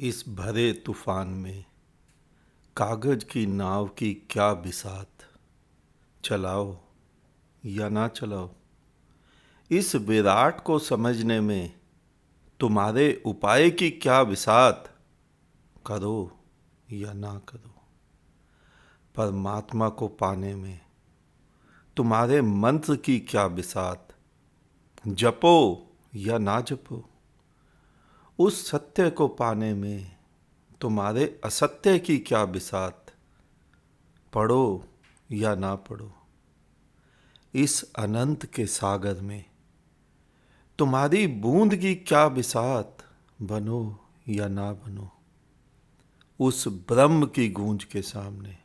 इस भरे तूफान में कागज की नाव की क्या बिसात, चलाओ या ना चलाओ। इस विराट को समझने में तुम्हारे उपाय की क्या बिसात, करो या ना करो। परमात्मा को पाने में तुम्हारे मंत्र की क्या बिसात, जपो या ना जपो। उस सत्य को पाने में तुम्हारे असत्य की क्या बिसात, पढ़ो या ना पढ़ो। इस अनंत के सागर में तुम्हारी बूंद की क्या बिसात, बनो या ना बनो। उस ब्रह्म की गूंज के सामने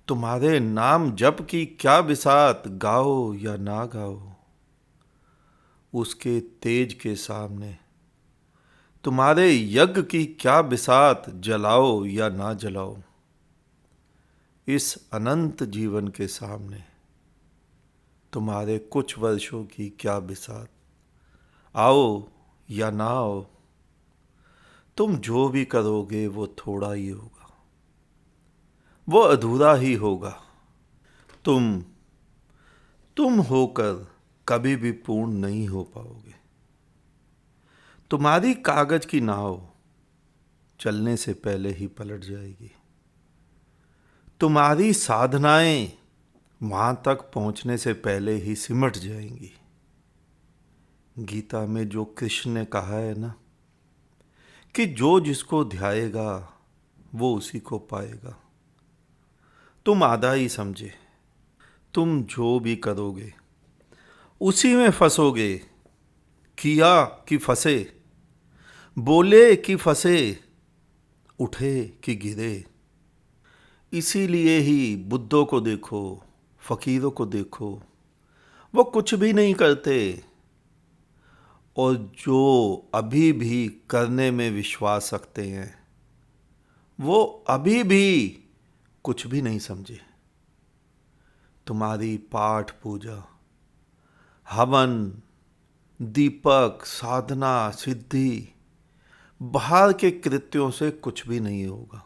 तुम्हारे नाम जप की क्या बिसात, गाओ या ना गाओ। उसके तेज के सामने तुम्हारे यज्ञ की क्या बिसात, जलाओ या ना जलाओ। इस अनंत जीवन के सामने तुम्हारे कुछ वर्षों की क्या बिसात, आओ या ना आओ। तुम जो भी करोगे वो थोड़ा ही होगा, वो अधूरा ही होगा। तुम होकर कभी भी पूर्ण नहीं हो पाओगे। तुम्हारी कागज की नाव चलने से पहले ही पलट जाएगी। तुम्हारी साधनाएं वहां तक पहुंचने से पहले ही सिमट जाएंगी। गीता में जो कृष्ण ने कहा है ना, कि जो जिसको ध्याएगा वो उसी को पाएगा, तुम आधा ही समझे। तुम जो भी करोगे उसी में फंसोगे। किया कि फंसे, बोले कि फंसे, उठे कि गिरे। इसीलिए ही बुद्धों को देखो, फकीरों को देखो, वो कुछ भी नहीं करते। और जो अभी भी करने में विश्वास रखते हैं वो अभी भी कुछ भी नहीं समझे। तुम्हारी पाठ पूजा, हवन, दीपक, साधना, सिद्धि, बाहर के कृत्यों से कुछ भी नहीं होगा।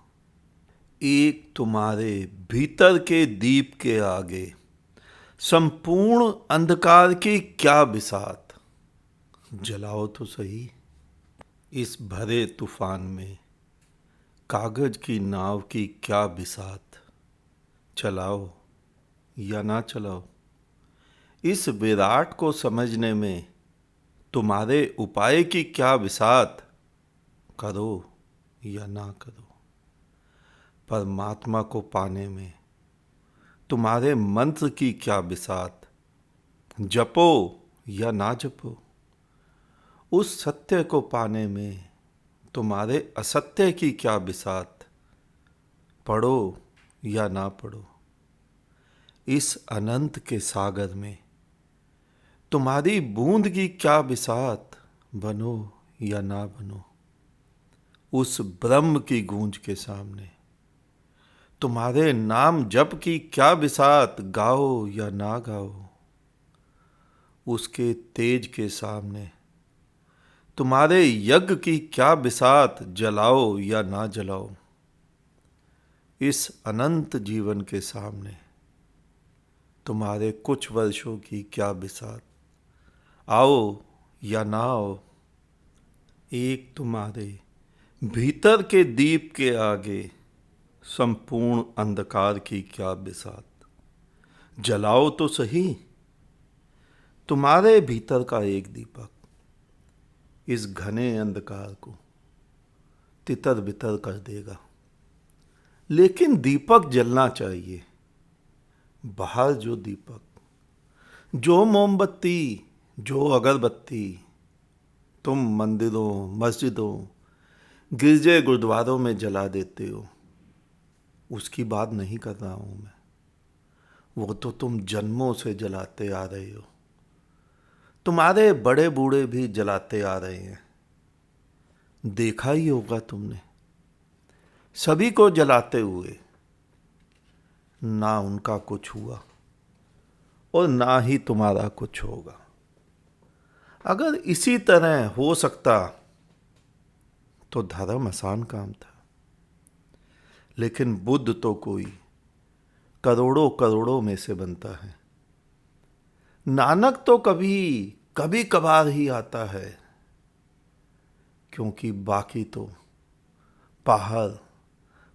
एक तुम्हारे भीतर के दीप के आगे संपूर्ण अंधकार की क्या बिसात, जलाओ तो सही। इस भरे तूफान में कागज की नाव की क्या बिसात, चलाओ या ना चलाओ। इस विराट को समझने में तुम्हारे उपाय की क्या बिसात, करो या ना करो। परमात्मा को पाने में तुम्हारे मंत्र की क्या बिसात, जपो या ना जपो। उस सत्य को पाने में तुम्हारे असत्य की क्या बिसात, पढ़ो या ना पढ़ो। इस अनंत के सागर में तुम्हारी बूंद की क्या बिसात, बनो या ना बनो। उस ब्रह्म की गूंज के सामने तुम्हारे नाम जप की क्या बिसात, गाओ या ना गाओ। उसके तेज के सामने तुम्हारे यज्ञ की क्या बिसात, जलाओ या ना जलाओ। इस अनंत जीवन के सामने तुम्हारे कुछ वर्षों की क्या बिसात, आओ या ना आओ। एक तुम्हारे भीतर के दीप के आगे संपूर्ण अंधकार की क्या बिसात, जलाओ तो सही। तुम्हारे भीतर का एक दीपक इस घने अंधकार को तितर बितर कर देगा। लेकिन दीपक जलना चाहिए। बाहर जो दीपक, जो मोमबत्ती, जो अगरबत्ती तुम मंदिरों, मस्जिदों, गिरजे गुरुद्वारों में जला देते हो, उसकी बात नहीं कर रहा हूं मैं। वो तो तुम जन्मों से जलाते आ रहे हो। तुम्हारे बड़े बूढ़े भी जलाते आ रहे हैं। देखा ही होगा तुमने सभी को जलाते हुए, ना उनका कुछ हुआ और ना ही तुम्हारा कुछ होगा। अगर इसी तरह हो सकता तो धर्म आसान काम था। लेकिन बुद्ध तो कोई करोड़ों करोड़ों में से बनता है। नानक तो कभी कभी कभार ही आता है, क्योंकि बाकी तो बाहर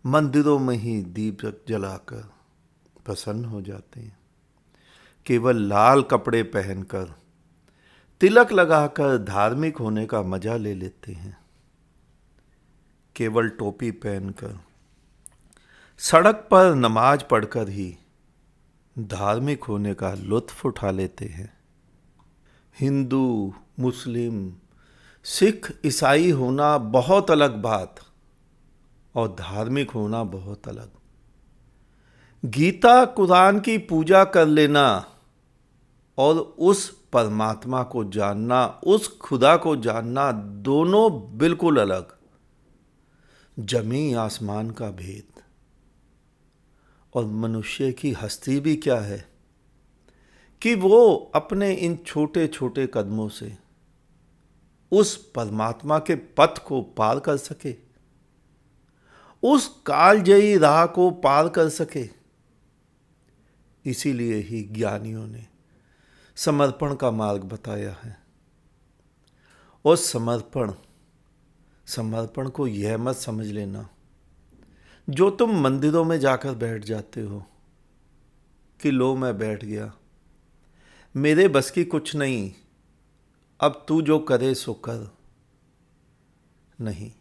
मंदिरों में ही दीप जलाकर प्रसन्न हो जाते हैं। केवल लाल कपड़े पहनकर, तिलक लगाकर धार्मिक होने का मजा ले लेते हैं। केवल टोपी पहनकर, सड़क पर नमाज पढ़कर ही धार्मिक होने का लुत्फ उठा लेते हैं। हिंदू, मुस्लिम, सिख, ईसाई होना बहुत अलग बात और धार्मिक होना बहुत अलग। गीता कुरान की पूजा कर लेना और उस परमात्मा को जानना, उस खुदा को जानना, दोनों बिल्कुल अलग। जमी आसमान का भेद। और मनुष्य की हस्ती भी क्या है कि वो अपने इन छोटे छोटे कदमों से उस परमात्मा के पथ को पार कर सके, उस कालजयी राह को पार कर सके। इसीलिए ही ज्ञानियों ने समर्पण का मार्ग बताया है। और समर्पण को यह मत समझ लेना जो तुम मंदिरों में जाकर बैठ जाते हो कि लो मैं बैठ गया, मेरे बस की कुछ नहीं, अब तू जो करे सो कर। नहीं,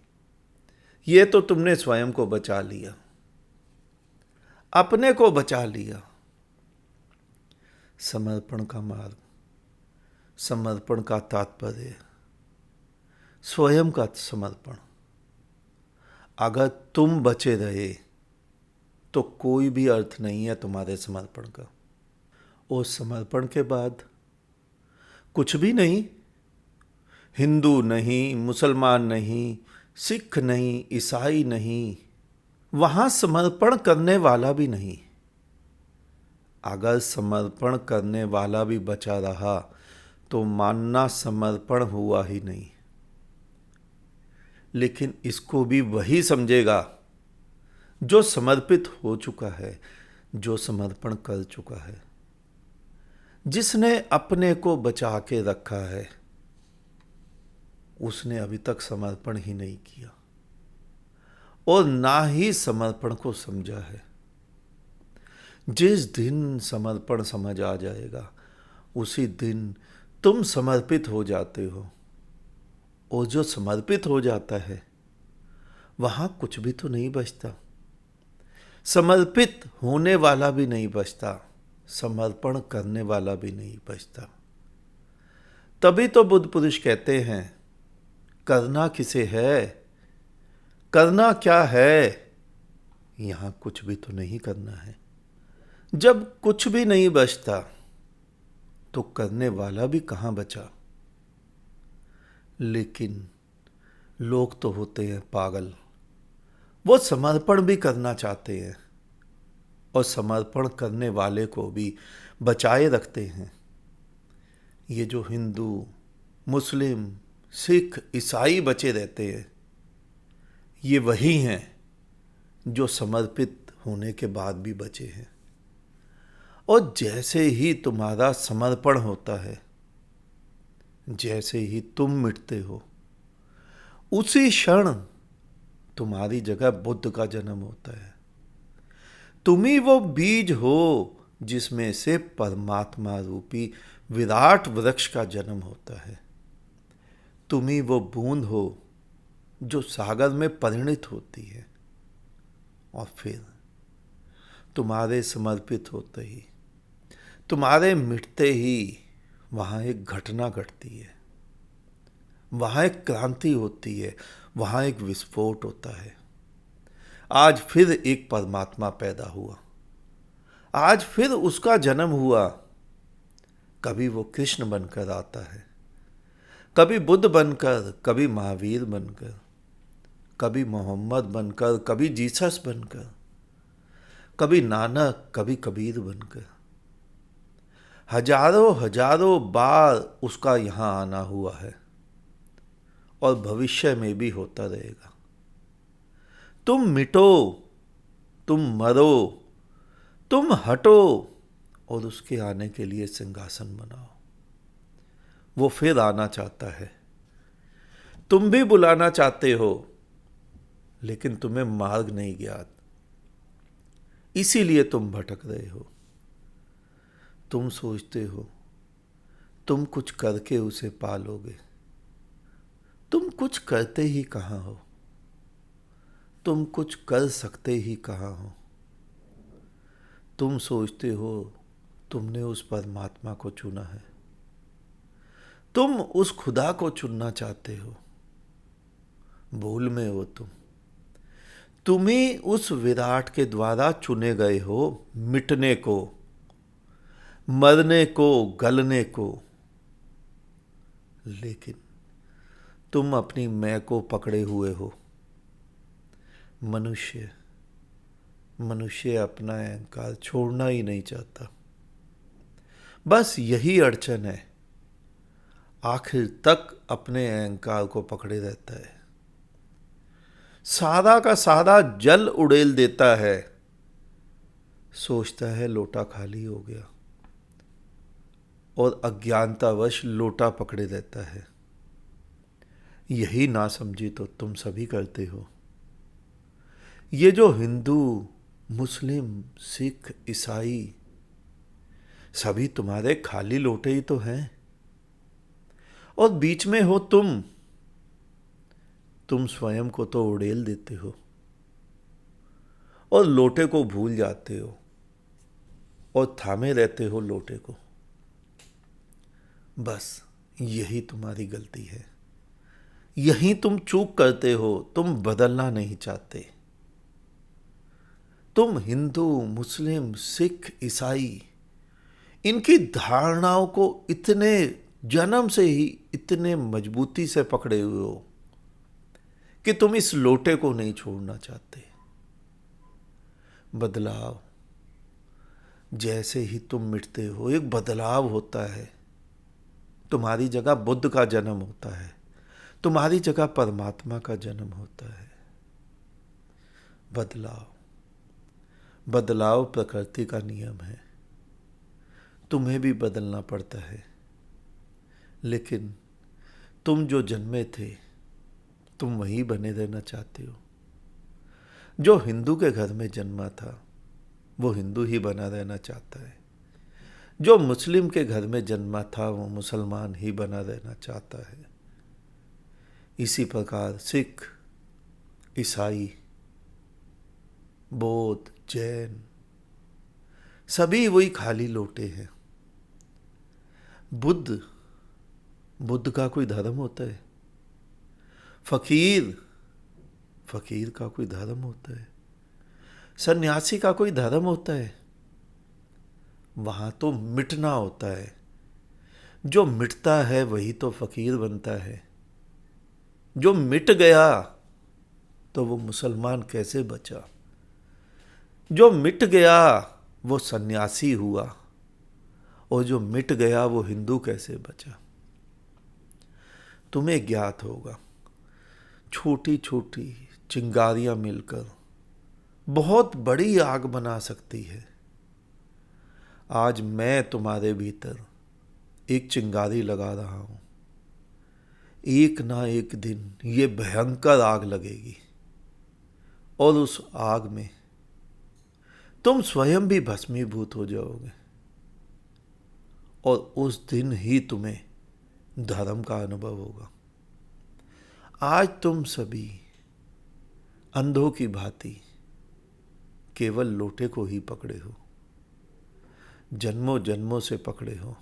ये तो तुमने स्वयं को बचा लिया, अपने को बचा लिया। समर्पण का मार्ग, समर्पण का तात्पर्य स्वयं का समर्पण। अगर तुम बचे रहे तो कोई भी अर्थ नहीं है तुम्हारे समर्पण का। और समर्पण के बाद कुछ भी नहीं। हिंदू नहीं, मुसलमान नहीं, सिख नहीं, ईसाई नहीं, वहां समर्पण करने वाला भी नहीं। अगर समर्पण करने वाला भी बचा रहा तो मानना समर्पण हुआ ही नहीं। लेकिन इसको भी वही समझेगा जो समर्पित हो चुका है, जो समर्पण कर चुका है, जिसने अपने को बचा के रखा है। उसने अभी तक समर्पण ही नहीं किया और ना ही समर्पण को समझा है। जिस दिन समर्पण समझ आ जाएगा उसी दिन तुम समर्पित हो जाते हो। और जो समर्पित हो जाता है वहां कुछ भी तो नहीं बचता। समर्पित होने वाला भी नहीं बचता, समर्पण करने वाला भी नहीं बचता। तभी तो बुद्ध पुरुष कहते हैं, करना किसे है, करना क्या है। यहां कुछ भी तो नहीं करना है। जब कुछ भी नहीं बचता तो करने वाला भी कहां बचा। लेकिन लोग तो होते हैं पागल, वो समर्पण भी करना चाहते हैं और समर्पण करने वाले को भी बचाए रखते हैं। ये जो हिंदू, मुस्लिम, सिख, ईसाई बचे रहते हैं, ये वही हैं जो समर्पित होने के बाद भी बचे हैं। और जैसे ही तुम्हारा समर्पण होता है, जैसे ही तुम मिटते हो, उसी क्षण तुम्हारी जगह बुद्ध का जन्म होता है। तुम ही वो बीज हो जिसमें से परमात्मा रूपी विराट वृक्ष का जन्म होता है। तुम ही वो बूंद हो जो सागर में परिणित होती है। और फिर तुम्हारे समर्पित होते ही, तुम्हारे मिटते ही वहाँ एक घटना घटती है, वहाँ एक क्रांति होती है, वहाँ एक विस्फोट होता है। आज फिर एक परमात्मा पैदा हुआ, आज फिर उसका जन्म हुआ। कभी वो कृष्ण बनकर आता है, कभी बुद्ध बनकर, कभी महावीर बनकर, कभी मोहम्मद बनकर, कभी जीसस बनकर, कभी नानक, कभी कबीर बनकर। हजारों हजारों बार उसका यहां आना हुआ है और भविष्य में भी होता रहेगा। तुम मिटो, तुम मरो, तुम हटो और उसके आने के लिए सिंहासन बनाओ। वो फिर आना चाहता है। तुम भी बुलाना चाहते हो, लेकिन तुम्हें मार्ग नहीं ज्ञात, इसीलिए तुम भटक रहे हो। तुम सोचते हो तुम कुछ करके उसे पालोगे, तुम कुछ करते ही कहाँ हो, तुम कुछ कर सकते ही कहाँ हो। तुम सोचते हो तुमने उस परमात्मा को चुना है, तुम उस खुदा को चुनना चाहते हो। भूल में हो तुम ही उस विराट के द्वारा चुने गए हो, मिटने को, मरने को, गलने को। लेकिन तुम अपनी मैं को पकड़े हुए हो। मनुष्य अपना अहंकार छोड़ना ही नहीं चाहता। बस यही अड़चन है, आखिर तक अपने अहंकार को पकड़े रहता है। सारा का सारा जल उड़ेल देता है, सोचता है लोटा खाली हो गया, और अज्ञानतावश लोटा पकड़े रहता है। यही ना समझी तो तुम सभी करते हो। ये जो हिंदू, मुस्लिम, सिख, ईसाई सभी तुम्हारे खाली लोटे ही तो हैं, और बीच में हो तुम स्वयं को तो उड़ेल देते हो और लोटे को भूल जाते हो और थामे रहते हो लोटे को। बस यही तुम्हारी गलती है, यही तुम चूक करते हो। तुम बदलना नहीं चाहते। तुम हिंदू, मुस्लिम, सिख, ईसाई इनकी धारणाओं को इतने जन्म से ही इतने मजबूती से पकड़े हुए हो कि तुम इस लोटे को नहीं छोड़ना चाहते। बदलाव, जैसे ही तुम मिटते हो एक बदलाव होता है। तुम्हारी जगह बुद्ध का जन्म होता है, तुम्हारी जगह परमात्मा का जन्म होता है। बदलाव प्रकृति का नियम है। तुम्हें भी बदलना पड़ता है, लेकिन तुम जो जन्मे थे तुम वही बने रहना चाहते हो। जो हिंदू के घर में जन्मा था वो हिंदू ही बना रहना चाहता है, जो मुस्लिम के घर में जन्मा था वो मुसलमान ही बना रहना चाहता है। इसी प्रकार सिख, ईसाई, बौद्ध, जैन सभी वही खाली लोटे हैं। बुद्ध का कोई धर्म होता है? फकीर का कोई धर्म होता है? सन्यासी का कोई धर्म होता है? वहां तो मिटना होता है। जो मिटता है वही तो फकीर बनता है। जो मिट गया तो वो मुसलमान कैसे बचा? जो मिट गया वो सन्यासी हुआ, और जो मिट गया वो हिंदू कैसे बचा? तुम्हें ज्ञात होगा, छोटी छोटी चिंगारियां मिलकर बहुत बड़ी आग बना सकती है। आज मैं तुम्हारे भीतर एक चिंगारी लगा रहा हूं, एक ना एक दिन ये भयंकर आग लगेगी, और उस आग में तुम स्वयं भी भस्मीभूत हो जाओगे, और उस दिन ही तुम्हें धर्म का अनुभव होगा। आज तुम सभी अंधों की भांति केवल लोटे को ही पकड़े हो, जन्मों जन्मों से पकड़े हो।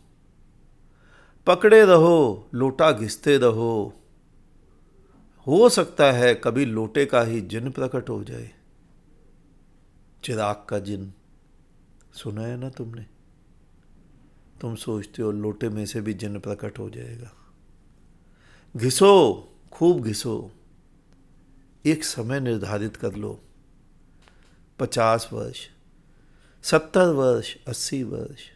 पकड़े रहो, लोटा घिसते रहो। हो सकता है कभी लोटे का ही जिन प्रकट हो जाए। चिराग का जिन सुना है ना तुमने? तुम सोचते हो लोटे में से भी जिन प्रकट हो जाएगा। घिसो, खूब घिसो। एक समय निर्धारित कर लो, 50 वर्ष, 70 वर्ष, 80 वर्ष,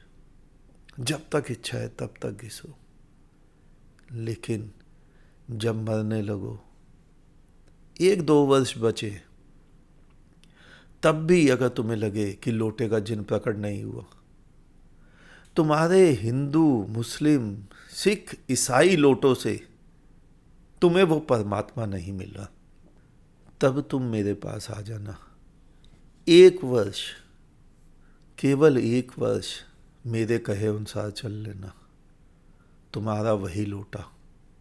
जब तक इच्छा है तब तक घिसो। लेकिन जब मरने लगो, 1-2 वर्ष बचे, तब भी अगर तुम्हें लगे कि लोटे का जिन प्रकट नहीं हुआ, तुम्हारे हिंदू, मुस्लिम, सिख, ईसाई लोटों से तुम्हें वो परमात्मा नहीं मिला, तब तुम मेरे पास आ जाना। 1 वर्ष, केवल 1 वर्ष मेरे कहे अनुसार चल लेना, तुम्हारा वही लोटा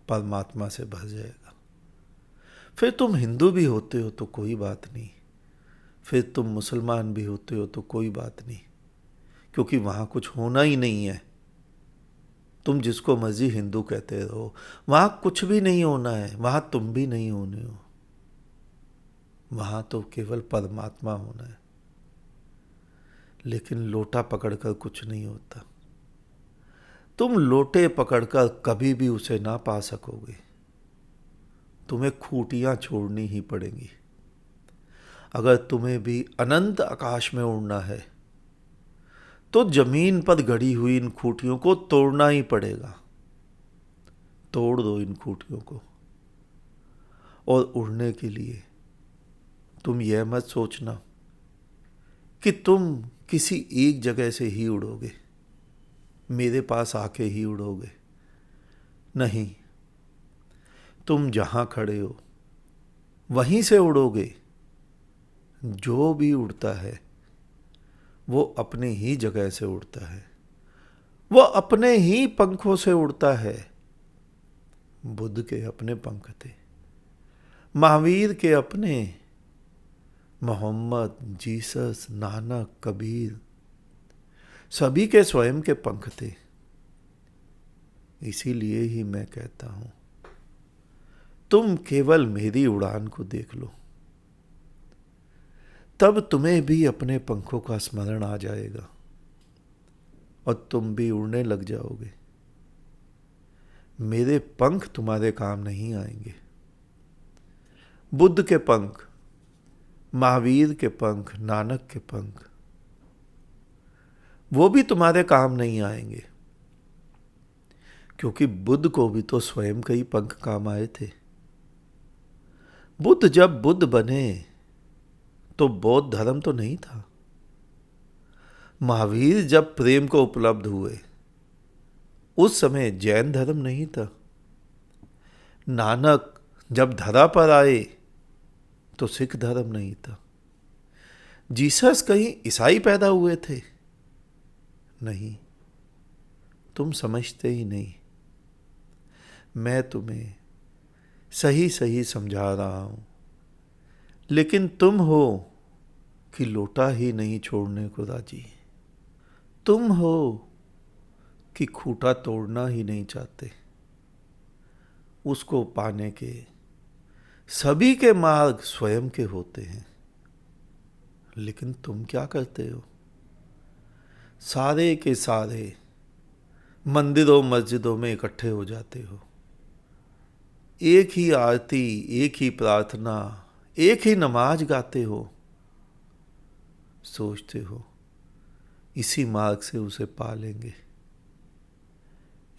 परमात्मा से भर जाएगा। फिर तुम हिंदू भी होते हो तो कोई बात नहीं, फिर तुम मुसलमान भी होते हो तो कोई बात नहीं, क्योंकि वहाँ कुछ होना ही नहीं है। तुम जिसको मर्जी हिंदू कहते रहो, वहाँ कुछ भी नहीं होना है, वहाँ तुम भी नहीं होने हो, वहाँ तो केवल परमात्मा होना है। लेकिन लोटा पकड़कर कुछ नहीं होता। तुम लोटे पकड़कर कभी भी उसे ना पा सकोगे, तुम्हें खूंटियाँ छोड़नी ही पड़ेंगी। अगर तुम्हें भी अनंत आकाश में उड़ना है तो जमीन पर गड़ी हुई इन खूंटियों को तोड़ना ही पड़ेगा। तोड़ दो इन खूंटियों को, और उड़ने के लिए तुम यह मत सोचना कि तुम किसी एक जगह से ही उड़ोगे, मेरे पास आके ही उड़ोगे। नहीं, तुम जहां खड़े हो वहीं से उड़ोगे। जो भी उड़ता है वो अपने ही जगह से उड़ता है, वो अपने ही पंखों से उड़ता है। बुद्ध के अपने पंख थे, महावीर के अपने, मोहम्मद, जीसस, नानक, कबीर, सभी के स्वयं के पंख थे। इसीलिए ही मैं कहता हूं, तुम केवल मेरी उड़ान को देख लो, तब तुम्हें भी अपने पंखों का स्मरण आ जाएगा और तुम भी उड़ने लग जाओगे। मेरे पंख तुम्हारे काम नहीं आएंगे। बुद्ध के पंख, महावीर के पंख, नानक के पंख, वो भी तुम्हारे काम नहीं आएंगे, क्योंकि बुद्ध को भी तो स्वयं के ही पंख काम आए थे। बुद्ध जब बुद्ध बने तो बौद्ध धर्म तो नहीं था। महावीर जब प्रेम को उपलब्ध हुए उस समय जैन धर्म नहीं था। नानक जब धरा पर आए तो सिख धर्म नहीं था। जीसस कहीं ईसाई पैदा हुए थे? नहीं, तुम समझते ही नहीं। मैं तुम्हें सही सही समझा रहा हूं, लेकिन तुम हो कि लोटा ही नहीं छोड़ने को राजी। तुम हो कि खूंटा तोड़ना ही नहीं चाहते। उसको पाने के सभी के मार्ग स्वयं के होते हैं, लेकिन तुम क्या करते हो? सारे के सारे मंदिरों मस्जिदों में इकट्ठे हो जाते हो, एक ही आरती, एक ही प्रार्थना, एक ही नमाज गाते हो। सोचते हो इसी मार्ग से उसे पा लेंगे।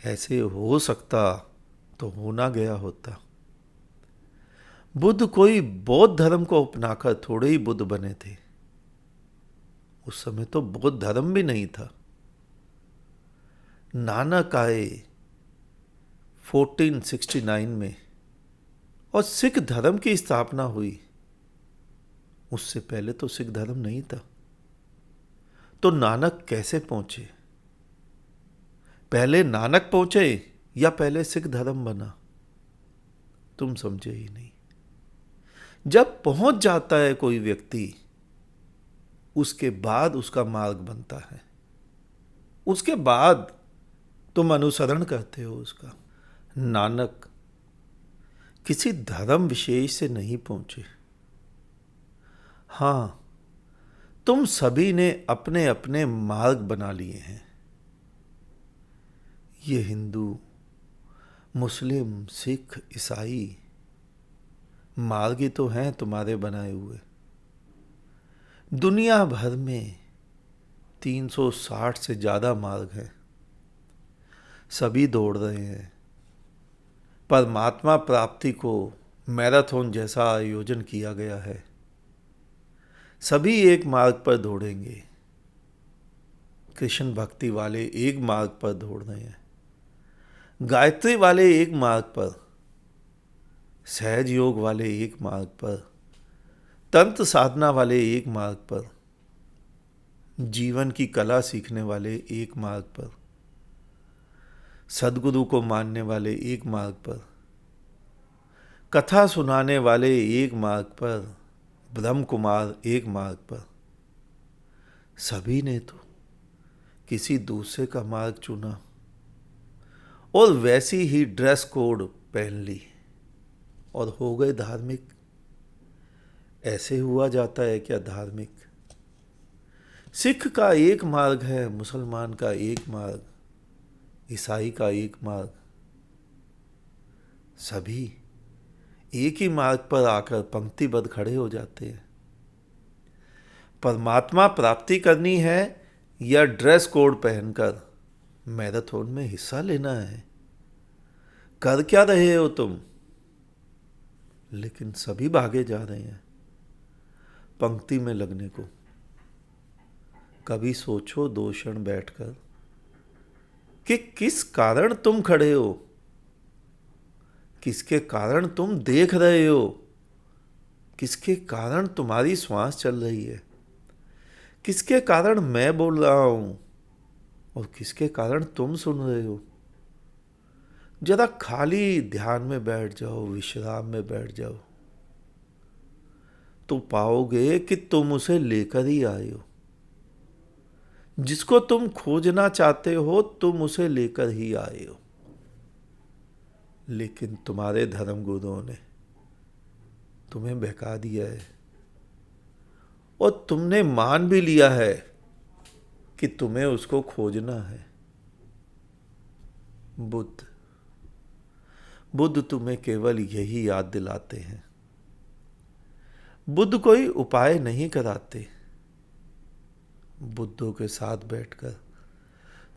ऐसे हो सकता तो होना गया होता। बुद्ध कोई बौद्ध धर्म को अपनाकर थोड़े ही बुद्ध बने थे। उस समय तो बौद्ध धर्म भी नहीं था। नानक आए 1469 में और सिख धर्म की स्थापना हुई। उससे पहले तो सिख धर्म नहीं था। तो नानक कैसे पहुंचे? पहले नानक पहुंचे या पहले सिख धर्म बना? तुम समझे ही नहीं। जब पहुंच जाता है कोई व्यक्ति, उसके बाद उसका मार्ग बनता है, उसके बाद तुम अनुसरण करते हो उसका। नानक किसी धर्म विशेष से नहीं पहुंचे। हां, तुम सभी ने अपने अपने मार्ग बना लिए हैं। ये हिंदू, मुस्लिम, सिख, ईसाई मार्ग ही तो हैं तुम्हारे बनाए हुए। दुनिया भर में 360 से ज्यादा मार्ग हैं। सभी दौड़ रहे हैं, परमात्मा प्राप्ति को मैराथन जैसा आयोजन किया गया है। सभी एक मार्ग पर दौड़ेंगे। कृष्ण भक्ति वाले एक मार्ग पर दौड़ रहे हैं, गायत्री वाले एक मार्ग पर, सहज योग वाले एक मार्ग पर, तंत्र साधना वाले एक मार्ग पर, जीवन की कला सीखने वाले एक मार्ग पर, सदगुरु को मानने वाले एक मार्ग पर, कथा सुनाने वाले एक मार्ग पर, ब्रह्म कुमार एक मार्ग पर। सभी ने तो किसी दूसरे का मार्ग चुना और वैसी ही ड्रेस कोड पहन ली और हो गए धार्मिक। ऐसे हुआ जाता है क्या धार्मिक? सिख का एक मार्ग है, मुसलमान का एक मार्ग, ईसाई का एक मार्ग। सभी एक ही मार्ग पर आकर पंक्तिबद्ध खड़े हो जाते हैं। परमात्मा प्राप्ति करनी है या ड्रेस कोड पहनकर मैराथन में हिस्सा लेना है? कर क्या रहे हो तुम? लेकिन सभी भागे जा रहे हैं पंक्ति में लगने को। कभी सोचो 2 क्षण बैठकर कि किस कारण तुम खड़े हो, किसके कारण तुम देख रहे हो, किसके कारण तुम्हारी श्वास चल रही है, किसके कारण मैं बोल रहा हूं और किसके कारण तुम सुन रहे हो। जरा खाली ध्यान में बैठ जाओ, विश्राम में बैठ जाओ, तो पाओगे कि तुम उसे लेकर ही आए हो। जिसको तुम खोजना चाहते हो तुम उसे लेकर ही आए हो। लेकिन तुम्हारे धर्म गुरुओं ने तुम्हें बहका दिया है और तुमने मान भी लिया है कि तुम्हें उसको खोजना है। बुद्ध तुम्हें केवल यही याद दिलाते हैं। बुद्ध कोई उपाय नहीं कराते। बुद्धों के साथ बैठकर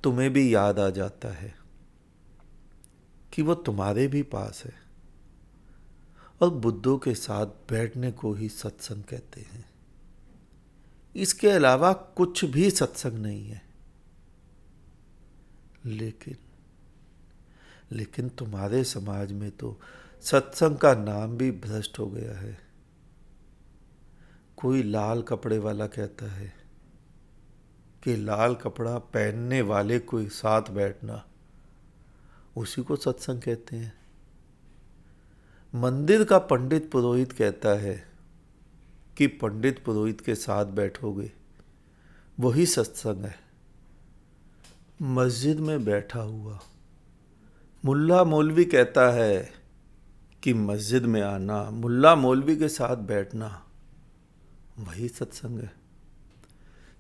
तुम्हें भी याद आ जाता है कि वो तुम्हारे भी पास है। और बुद्धों के साथ बैठने को ही सत्संग कहते हैं। इसके अलावा कुछ भी सत्संग नहीं है। लेकिन तुम्हारे समाज में तो सत्संग का नाम भी भ्रष्ट हो गया है। कोई लाल कपड़े वाला कहता है कि लाल कपड़ा पहनने वाले को साथ बैठना, उसी को सत्संग कहते हैं। मंदिर का पंडित पुरोहित कहता है कि पंडित पुरोहित के साथ बैठोगे, वही सत्संग है। मस्जिद में बैठा हुआ मुल्ला मौलवी कहता है कि मस्जिद में आना, मुल्ला मौलवी के साथ बैठना, वही सत्संग है।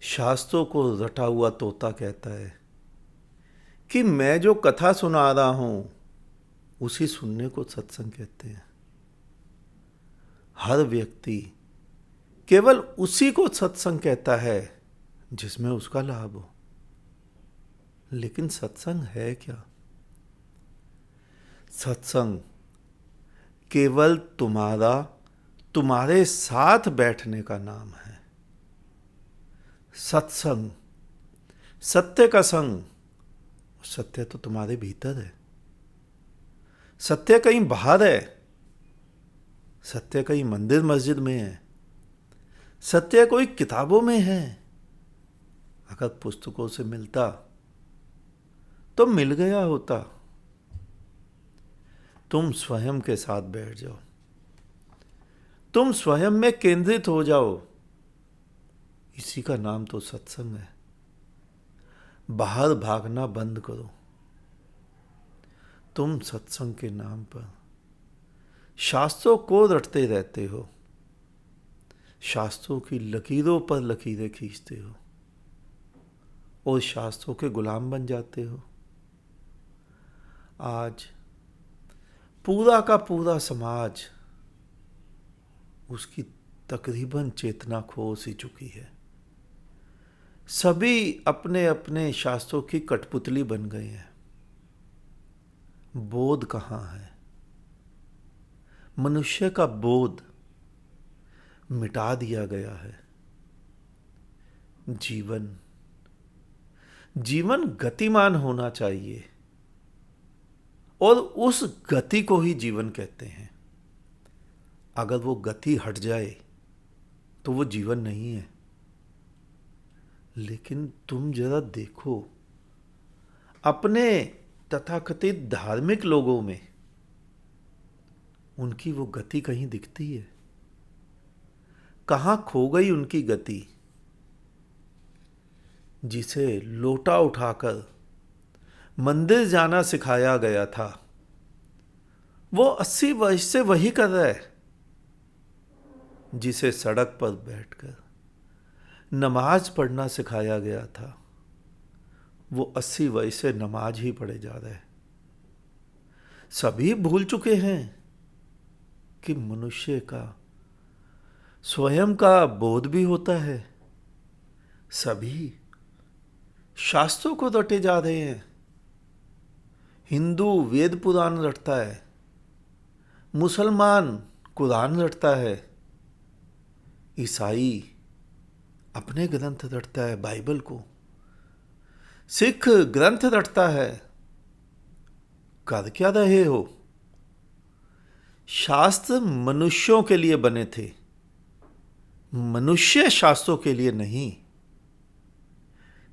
शास्त्रों को रटा हुआ तोता कहता है कि मैं जो कथा सुना रहा हूं उसी सुनने को सत्संग कहते हैं। हर व्यक्ति केवल उसी को सत्संग कहता है जिसमें उसका लाभ हो। लेकिन सत्संग है क्या? सत्संग केवल तुम्हारे साथ बैठने का नाम है। सत्संग, सत्य का संग, सत्य तो तुम्हारे भीतर है। सत्य कहीं बाहर है, सत्य कहीं मंदिर मस्जिद में है, सत्य कोई किताबों में है। अगर पुस्तकों से मिलता तो मिल गया होता। तुम स्वयं के साथ बैठ जाओ, तुम स्वयं में केंद्रित हो जाओ, इसी का नाम तो सत्संग है। बाहर भागना बंद करो। तुम सत्संग के नाम पर शास्त्रों को रटते रहते हो, शास्त्रों की लकीरों पर लकीरें खींचते हो और शास्त्रों के गुलाम बन जाते हो। आज पूरा का पूरा समाज, उसकी तकरीबन चेतना खो सी चुकी है। सभी अपने अपने शास्त्रों की कठपुतली बन गए हैं। बोध कहाँ है? मनुष्य का बोध मिटा दिया गया है। जीवन गतिमान होना चाहिए और उस गति को ही जीवन कहते हैं। अगर वो गति हट जाए तो वो जीवन नहीं है। लेकिन तुम जरा देखो, अपने तथाकथित धार्मिक लोगों में उनकी वो गति कहीं दिखती है? कहां खो गई उनकी गति? जिसे लोटा उठाकर मंदिर जाना सिखाया गया था, वो 80 वर्ष से वही कर रहा है। जिसे सड़क पर बैठकर नमाज पढ़ना सिखाया गया था, वो 80 वर्ष से नमाज ही पढ़े जा रहे हैं। सभी भूल चुके हैं कि मनुष्य का स्वयं का बोध भी होता है। सभी शास्त्रों को रटे जा रहे हैं। हिंदू वेद पुराण रटता है, मुसलमान कुरान रटता है, ईसाई अपने ग्रंथ रटता है बाइबल को, सिख ग्रंथ रटता है। कर क्या रहे हो? शास्त्र मनुष्यों के लिए बने थे, मनुष्य शास्त्रों के लिए नहीं।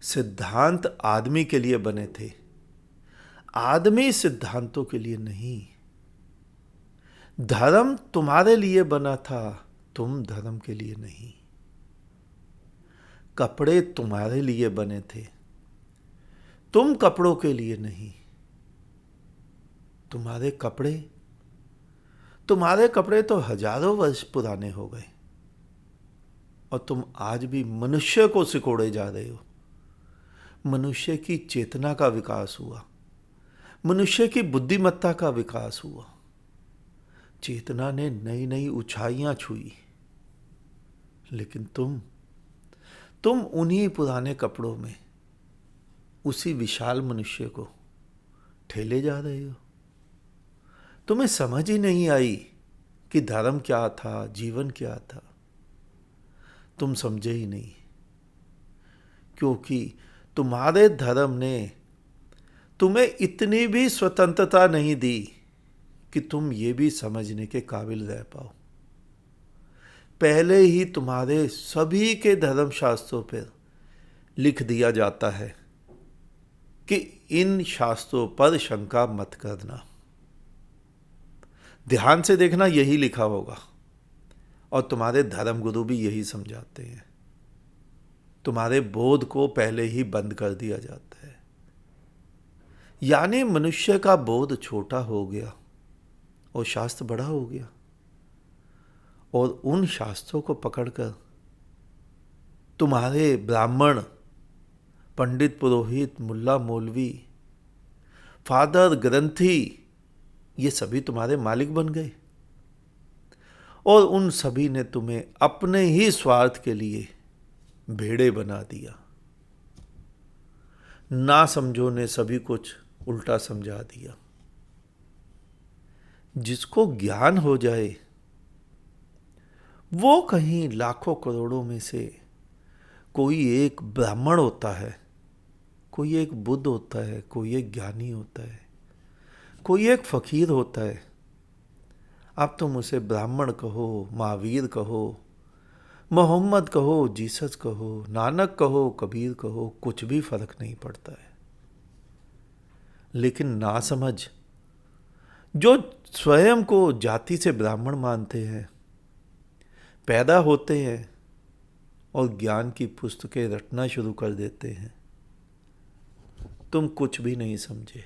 सिद्धांत आदमी के लिए बने थे, आदमी सिद्धांतों के लिए नहीं। धर्म तुम्हारे लिए बना था, तुम धर्म के लिए नहीं। कपड़े तुम्हारे लिए बने थे, तुम कपड़ों के लिए नहीं। तुम्हारे कपड़े तो हजारों वर्ष पुराने हो गए और तुम आज भी मनुष्य को सिकोड़े जा रहे हो। मनुष्य की चेतना का विकास हुआ, मनुष्य की बुद्धिमत्ता का विकास हुआ, चेतना ने नई नई ऊंचाइयां छुई। लेकिन तुम उन्हीं पुराने कपड़ों में उसी विशाल मनुष्य को ठेले जा रहे हो। तुम्हें समझ ही नहीं आई कि धर्म क्या था, जीवन क्या था। तुम समझे ही नहीं, क्योंकि तुम्हारे धर्म ने तुम्हें इतनी भी स्वतंत्रता नहीं दी कि तुम ये भी समझने के काबिल रह पाओ। पहले ही तुम्हारे सभी के धर्म शास्त्रों पर लिख दिया जाता है कि इन शास्त्रों पर शंका मत करना। ध्यान से देखना, यही लिखा होगा। और तुम्हारे धर्मगुरु भी यही समझाते हैं। तुम्हारे बोध को पहले ही बंद कर दिया जाता है। यानी मनुष्य का बोध छोटा हो गया और शास्त्र बड़ा हो गया। और उन शास्त्रों को पकड़कर तुम्हारे ब्राह्मण, पंडित, पुरोहित, मुल्ला, मौलवी, फादर, ग्रंथी, ये सभी तुम्हारे मालिक बन गए। और उन सभी ने तुम्हें अपने ही स्वार्थ के लिए भेड़े बना दिया। ना समझो ने सभी कुछ उल्टा समझा दिया। जिसको ज्ञान हो जाए वो कहीं लाखों करोड़ों में से कोई एक ब्राह्मण होता है, कोई एक बुद्ध होता है, कोई एक ज्ञानी होता है, कोई एक फकीर होता है। अब तुम उसे ब्राह्मण कहो, महावीर कहो, मोहम्मद कहो, जीसस कहो, नानक कहो, कबीर कहो, कुछ भी फर्क नहीं पड़ता है। लेकिन ना समझ जो स्वयं को जाति से ब्राह्मण मानते हैं, पैदा होते हैं और ज्ञान की पुस्तकें रटना शुरू कर देते हैं। तुम कुछ भी नहीं समझे,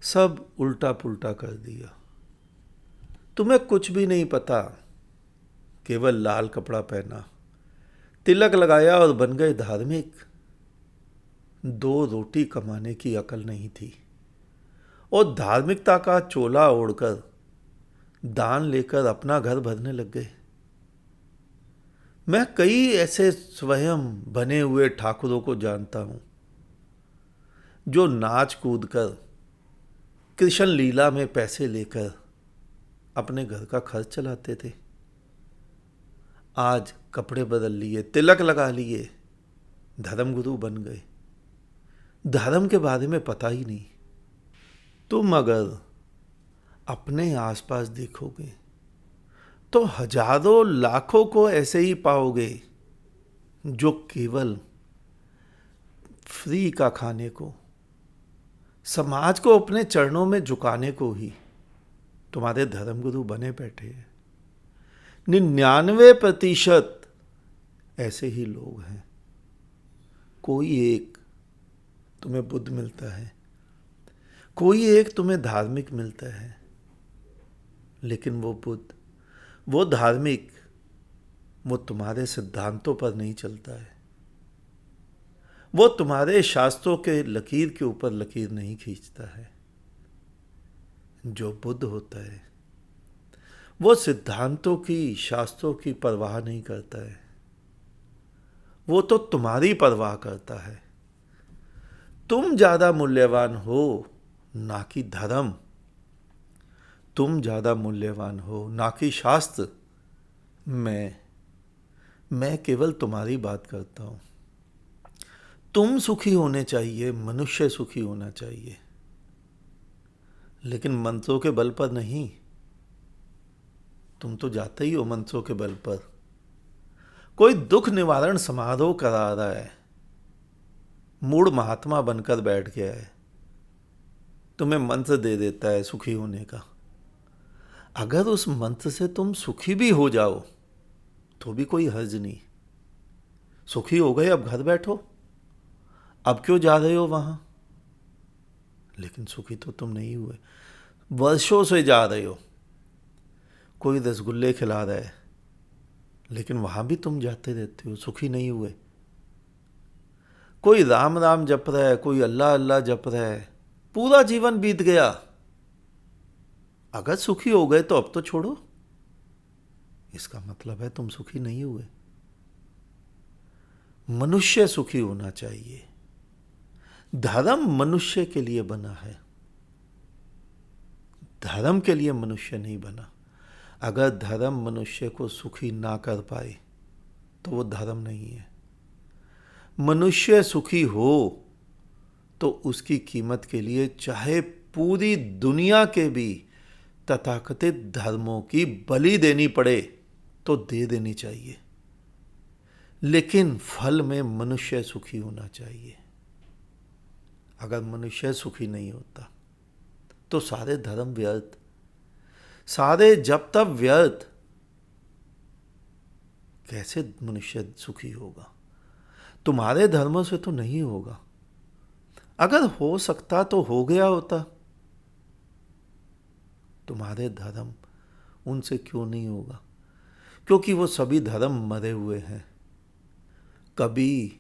सब उल्टा पुल्टा कर दिया। तुम्हें कुछ भी नहीं पता, केवल लाल कपड़ा पहना, तिलक लगाया और बन गए धार्मिक। 2 रोटी कमाने की अकल नहीं थी और धार्मिकता का चोला ओढ़कर दान लेकर अपना घर भरने लग गए। मैं कई ऐसे स्वयं बने हुए ठाकुरों को जानता हूं जो नाच कूद कर, कृष्ण लीला में पैसे लेकर अपने घर का खर्च चलाते थे। आज कपड़े बदल लिए, तिलक लगा लिए, धर्मगुरु बन गए, धर्म के बारे में पता ही नहीं। तुम अगर अपने आसपास देखोगे तो हजारों लाखों को ऐसे ही पाओगे जो केवल फ्री का खाने को, समाज को अपने चरणों में झुकाने को ही तुम्हारे धर्मगुरु बने बैठे हैं। 99% ऐसे ही लोग हैं। कोई एक तुम्हें बुद्ध मिलता है, कोई एक तुम्हें धार्मिक मिलता है, लेकिन वो बुद्ध, वो धार्मिक, वो तुम्हारे सिद्धांतों पर नहीं चलता है। वो तुम्हारे शास्त्रों के लकीर के ऊपर लकीर नहीं खींचता है। जो बुद्ध होता है वो सिद्धांतों की, शास्त्रों की परवाह नहीं करता है। वो तो तुम्हारी परवाह करता है। तुम ज्यादा मूल्यवान हो, ना कि धर्म। तुम ज्यादा मूल्यवान हो, ना कि शास्त्र। मैं केवल तुम्हारी बात करता हूं। तुम सुखी होने चाहिए, मनुष्य सुखी होना चाहिए, लेकिन मंत्रों के बल पर नहीं। तुम तो जाते ही हो मंत्रों के बल पर। कोई दुख निवारण समारोह करा रहा है, मूढ़ महात्मा बनकर बैठ गया है, तुम्हें मंत्र दे देता है सुखी होने का। अगर उस मंत्र से तुम सुखी भी हो जाओ तो भी कोई हर्ज नहीं। सुखी हो गए, अब घर बैठो, अब क्यों जा रहे हो वहां? लेकिन सुखी तो तुम नहीं हुए, वर्षों से जा रहे हो। कोई रसगुल्ले खिला रहा है, लेकिन वहां भी तुम जाते रहते हो, सुखी नहीं हुए। कोई राम राम जप रहा है, कोई अल्लाह अल्लाह जप रहा है, पूरा जीवन बीत गया। अगर सुखी हो गए तो अब तो छोड़ो। इसका मतलब है तुम सुखी नहीं हुए। मनुष्य सुखी होना चाहिए। धर्म मनुष्य के लिए बना है, धर्म के लिए मनुष्य नहीं बना। अगर धर्म मनुष्य को सुखी ना कर पाए तो वो धर्म नहीं है। मनुष्य सुखी हो तो उसकी कीमत के लिए चाहे पूरी दुनिया के भी तथाकथित धर्मों की बलि देनी पड़े तो दे देनी चाहिए, लेकिन फल में मनुष्य सुखी होना चाहिए। अगर मनुष्य सुखी नहीं होता तो सारे धर्म व्यर्थ, सारे जप तप व्यर्थ। कैसे मनुष्य सुखी होगा? तुम्हारे धर्मों से तो नहीं होगा। अगर हो सकता तो हो गया होता। तुम्हारे धर्म, उनसे क्यों नहीं होगा? क्योंकि वो सभी धर्म मरे हुए हैं। कभी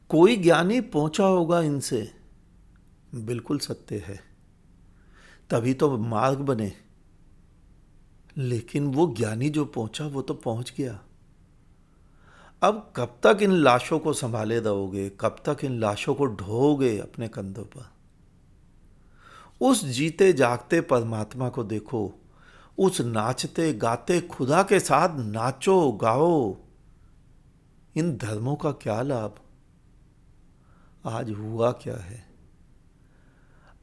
कोई ज्ञानी पहुंचा होगा इनसे, बिल्कुल सत्य है, तभी तो मार्ग बने। लेकिन वो ज्ञानी जो पहुंचा वो तो पहुंच गया। अब कब तक इन लाशों को संभाले रहोगे? कब तक इन लाशों को ढोओगे अपने कंधों पर? उस जीते जागते परमात्मा को देखो, उस नाचते गाते खुदा के साथ नाचो गाओ। इन धर्मों का क्या लाभ? आज हुआ क्या है?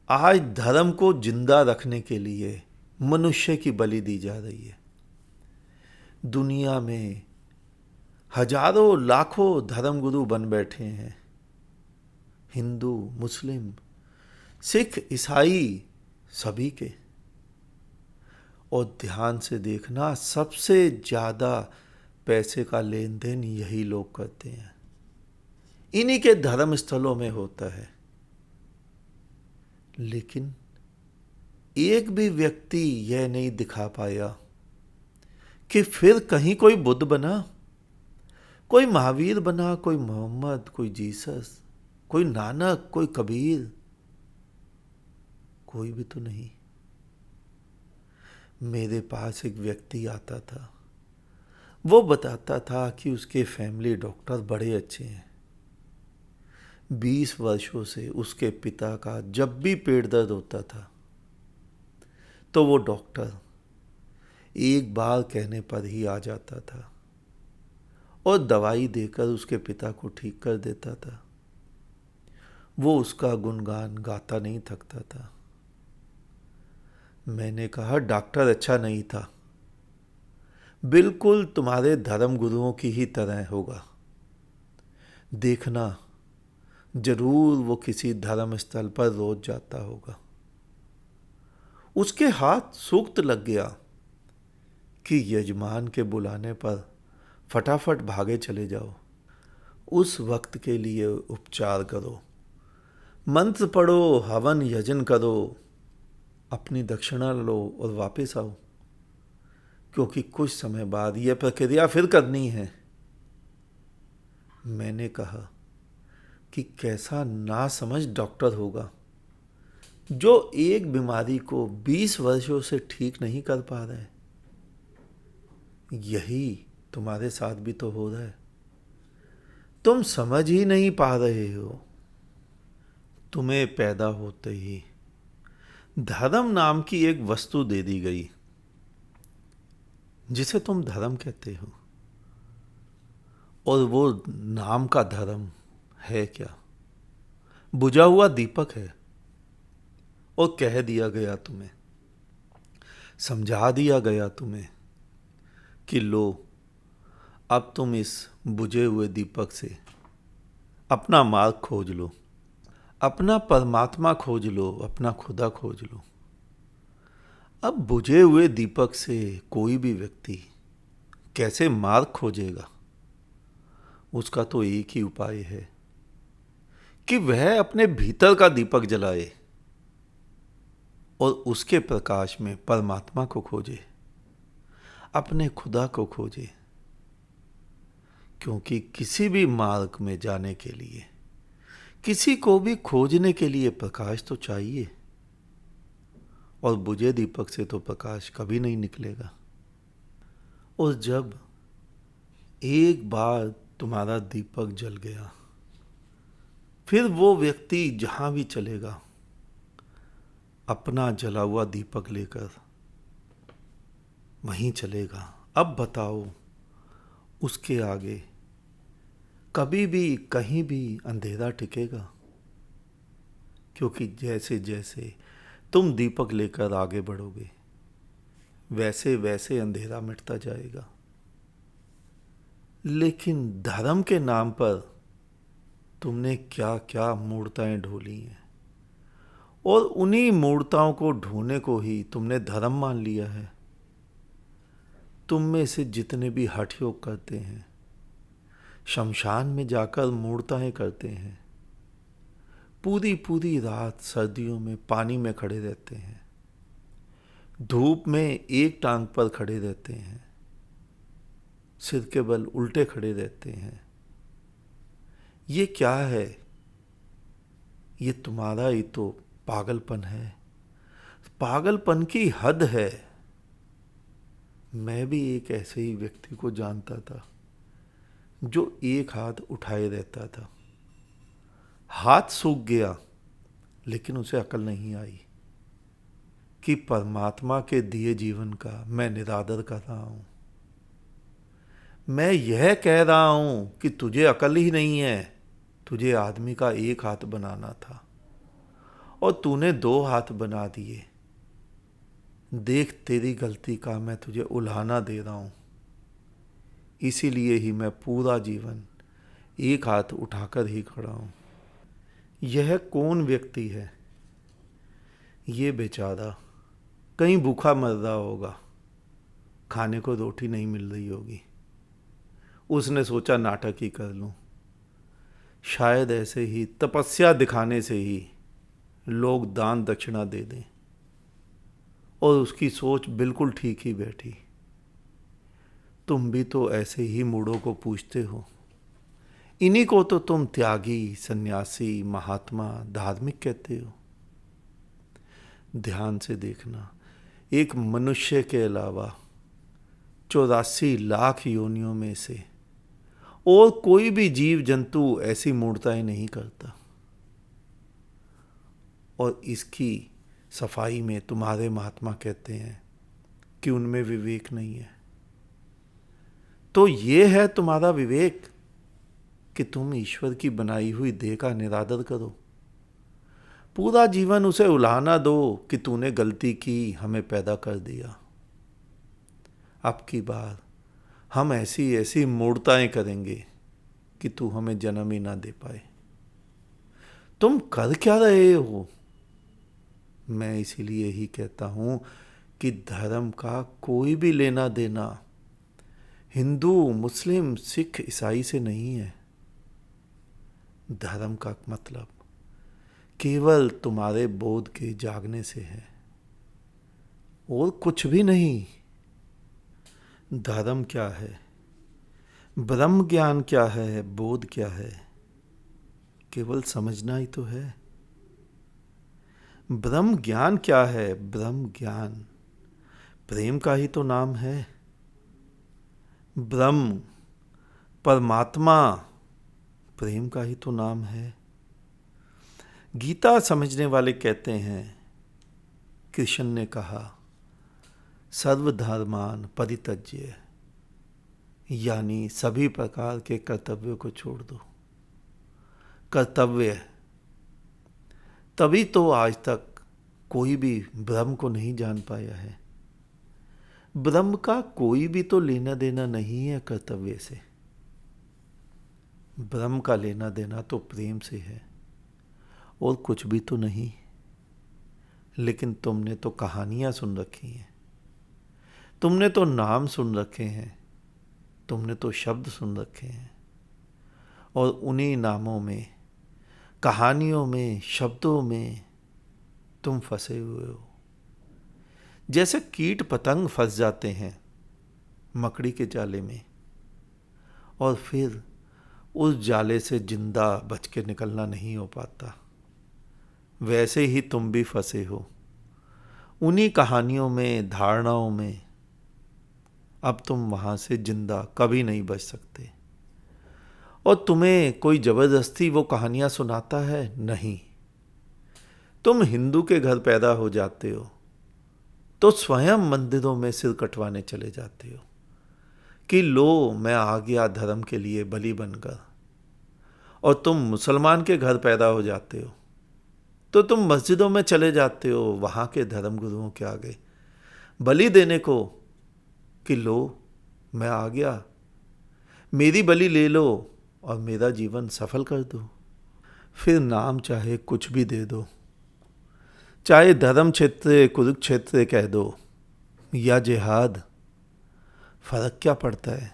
आज धर्म को जिंदा रखने के लिए मनुष्य की बलि दी जा रही है। दुनिया में हजारों लाखों धर्मगुरु बन बैठे हैं, हिंदू, मुस्लिम, सिख, ईसाई, सभी के। और ध्यान से देखना, सबसे ज्यादा पैसे का लेन देन यही लोग करते हैं, इन्हीं के धर्म स्थलों में होता है। लेकिन एक भी व्यक्ति यह नहीं दिखा पाया कि फिर कहीं कोई बुद्ध बना, कोई महावीर बना, कोई मोहम्मद, कोई जीसस, कोई नानक, कोई कबीर। कोई भी तो नहीं। मेरे पास एक व्यक्ति आता था, वो बताता था कि उसके फैमिली डॉक्टर बड़े अच्छे हैं। 20 वर्षों से उसके पिता का जब भी पेट दर्द होता था तो वो डॉक्टर एक बार कहने पर ही आ जाता था और दवाई देकर उसके पिता को ठीक कर देता था। वो उसका गुणगान गाता नहीं थकता था। मैंने कहा, डॉक्टर अच्छा नहीं था, बिल्कुल तुम्हारे धर्म गुरुओं की ही तरह होगा। देखना, जरूर वो किसी धर्म स्थल पर रोज जाता होगा। उसके हाथ सूक्त लग गया कि यजमान के बुलाने पर फटाफट भागे चले जाओ। उस वक्त के लिए उपचार करो, मंत्र पढ़ो, हवन यजन करो, अपनी दक्षिणा लो और वापस आओ, क्योंकि कुछ समय बाद यह प्रक्रिया फिर करनी है। मैंने कहा कि कैसा नासमझ डॉक्टर होगा जो एक बीमारी को 20 वर्षों से ठीक नहीं कर पा रहा है। यही तुम्हारे साथ भी तो हो रहा है। तुम समझ ही नहीं पा रहे हो। तुम्हें पैदा होते ही धर्म नाम की एक वस्तु दे दी गई जिसे तुम धर्म कहते हो, और वो नाम का धर्म है क्या? बुझा हुआ दीपक है। और कह दिया गया तुम्हें, समझा दिया गया तुम्हें कि लो, अब तुम इस बुझे हुए दीपक से अपना मार्ग खोज लो, अपना परमात्मा खोज लो, अपना खुदा खोज लो। अब बुझे हुए दीपक से कोई भी व्यक्ति कैसे मार्ग खोजेगा? उसका तो एक ही उपाय है कि वह अपने भीतर का दीपक जलाए और उसके प्रकाश में परमात्मा को खोजे, अपने खुदा को खोजे। क्योंकि किसी भी मार्ग में जाने के लिए, किसी को भी खोजने के लिए प्रकाश तो चाहिए, और बुझे दीपक से तो प्रकाश कभी नहीं निकलेगा। और जब एक बार तुम्हारा दीपक जल गया, फिर वो व्यक्ति जहां भी चलेगा अपना जला हुआ दीपक लेकर वहीं चलेगा। अब बताओ, उसके आगे कभी भी कहीं भी अंधेरा टिकेगा? क्योंकि जैसे जैसे तुम दीपक लेकर आगे बढ़ोगे, वैसे वैसे अंधेरा मिटता जाएगा। लेकिन धर्म के नाम पर तुमने क्या क्या मूर्ताएं ढोली हैं, और उन्हीं मूर्ताओं को ढोने को ही तुमने धर्म मान लिया है। तुम में से जितने भी हठ योग करते हैं, शमशान में जाकर मूर्ताएं करते हैं, पूरी पूरी रात सर्दियों में पानी में खड़े रहते हैं, धूप में एक टांग पर खड़े रहते हैं, सिर के बल उल्टे खड़े रहते हैं। ये क्या है? ये तुम्हारा ही तो पागलपन है। पागलपन की हद है। मैं भी एक ऐसे ही व्यक्ति को जानता था जो एक हाथ उठाए रहता था। हाथ सूख गया, लेकिन उसे अकल नहीं आई कि परमात्मा के दिए जीवन का मैं निरादर कर रहा हूं। मैं यह कह रहा हूं कि तुझे अकल ही नहीं है, तुझे आदमी का एक हाथ बनाना था और तूने 2 हाथ बना दिए। देख, तेरी गलती का मैं तुझे उल्हाना दे रहा हूं। इसीलिए ही मैं पूरा जीवन एक हाथ उठाकर ही खड़ा हूं। यह कौन व्यक्ति है? ये बेचारा कहीं भूखा मर रहा होगा, खाने को रोटी नहीं मिल रही होगी। उसने सोचा नाटक ही कर लूं। शायद ऐसे ही तपस्या दिखाने से ही लोग दान दक्षिणा दे दें, और उसकी सोच बिल्कुल ठीक ही बैठी। तुम भी तो ऐसे ही मूढ़ों को पूछते हो। इन्हीं को तो तुम त्यागी, सन्यासी, महात्मा, धार्मिक कहते हो। ध्यान से देखना, एक मनुष्य के अलावा 84 लाख योनियों में से और कोई भी जीव जंतु ऐसी मूर्ताएं नहीं करता। और इसकी सफाई में तुम्हारे महात्मा कहते हैं कि उनमें विवेक नहीं है। तो ये है तुम्हारा विवेक कि तुम ईश्वर की बनाई हुई देह का निरादर करो, पूरा जीवन उसे उलाहना दो कि तूने गलती की, हमें पैदा कर दिया। अब की बार हम ऐसी ऐसी मूर्ताएं करेंगे कि तू हमें जन्म ही ना दे पाए। तुम कर क्या रहे हो? मैं इसीलिए ही कहता हूं कि धर्म का कोई भी लेना देना हिंदू, मुस्लिम, सिख, ईसाई से नहीं है। धर्म का मतलब केवल तुम्हारे बोध के जागने से है और कुछ भी नहीं। धर्म क्या है, ब्रह्म ज्ञान क्या है, बोध क्या है, केवल समझना ही तो है। ब्रह्म ज्ञान क्या है? ब्रह्म ज्ञान प्रेम का ही तो नाम है। ब्रह्म परमात्मा प्रेम का ही तो नाम है। गीता समझने वाले कहते हैं, कृष्ण ने कहा सर्वधर्मान परित्यज्य, यानी सभी प्रकार के कर्तव्यों को छोड़ दो। कर्तव्य, तभी तो आज तक कोई भी ब्रह्म को नहीं जान पाया है। ब्रह्म का कोई भी तो लेना देना नहीं है कर्तव्य से। ब्रह्म का लेना देना तो प्रेम से है और कुछ भी तो नहीं। लेकिन तुमने तो कहानियां सुन रखी हैं, तुमने तो नाम सुन रखे हैं, तुमने तो शब्द सुन रखे हैं, और उन्हीं नामों में, कहानियों में, शब्दों में तुम फंसे हुए हो। जैसे कीट पतंग फंस जाते हैं मकड़ी के जाले में और फिर उस जाले से जिंदा बच के निकलना नहीं हो पाता, वैसे ही तुम भी फंसे हो उन्हीं कहानियों में, धारणाओं में। अब तुम वहां से जिंदा कभी नहीं बच सकते। और तुम्हें कोई जबरदस्ती वो कहानियां सुनाता है? नहीं। तुम हिंदू के घर पैदा हो जाते हो तो स्वयं मंदिरों में सिर कटवाने चले जाते हो कि लो मैं आ गया धर्म के लिए बलि बनकर। और तुम मुसलमान के घर पैदा हो जाते हो तो तुम मस्जिदों में चले जाते हो वहां के धर्म गुरुओं के आगे बलि देने को कि लो मैं आ गया, मेरी बलि ले लो और मेरा जीवन सफल कर दो। फिर नाम चाहे कुछ भी दे दो, चाहे धर्म क्षेत्र कुरुक्षेत्र कह दो या जिहाद, फर्क क्या पड़ता है?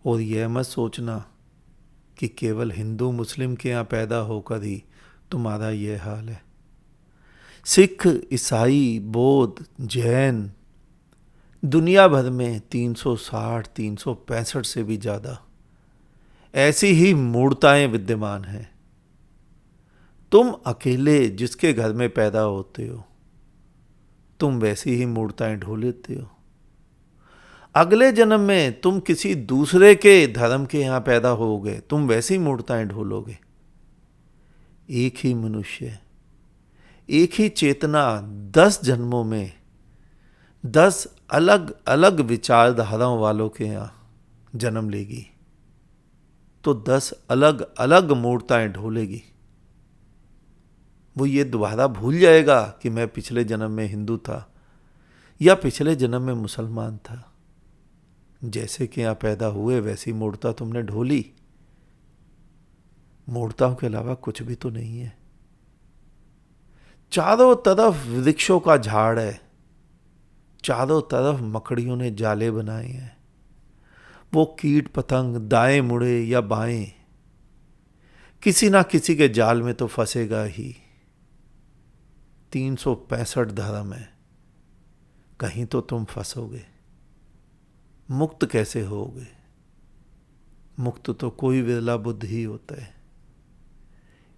और यह मत सोचना कि केवल हिंदू मुस्लिम के यहाँ पैदा होकर ही तुम्हारा यह हाल है। सिख, ईसाई, बौद्ध, जैन, दुनिया भर में 360, 365 से भी ज़्यादा ऐसी ही मूर्ताएं विद्यमान हैं। तुम अकेले जिसके घर में पैदा होते हो, तुम वैसी ही मूर्ताएं ढो लेते हो। अगले जन्म में तुम किसी दूसरे के धर्म के यहां पैदा होगे, तुम वैसी मूर्ताएं ढोलोगे। एक ही मनुष्य, एक ही चेतना 10 जन्मों में 10 अलग अलग विचारधाराओं वालों के यहां जन्म लेगी तो 10 अलग अलग मूर्ताएं ढोलेगी। वो ये दोबारा भूल जाएगा कि मैं पिछले जन्म में हिंदू था या पिछले जन्म में मुसलमान था। जैसे कि यहां पैदा हुए वैसी मूर्ता तुमने ढोली। मूर्ताओं के अलावा कुछ भी तो नहीं है। चारों तरफ वृक्षों का झाड़ है, चारों तरफ मकड़ियों ने जाले बनाए हैं। वो कीट पतंग दाएं मुड़े या बाएं, किसी ना किसी के जाल में तो फंसेगा ही। 365 धर्म है, कहीं तो तुम फंसोगे। मुक्त कैसे होगे? मुक्त तो कोई विरला बुद्ध ही होता है।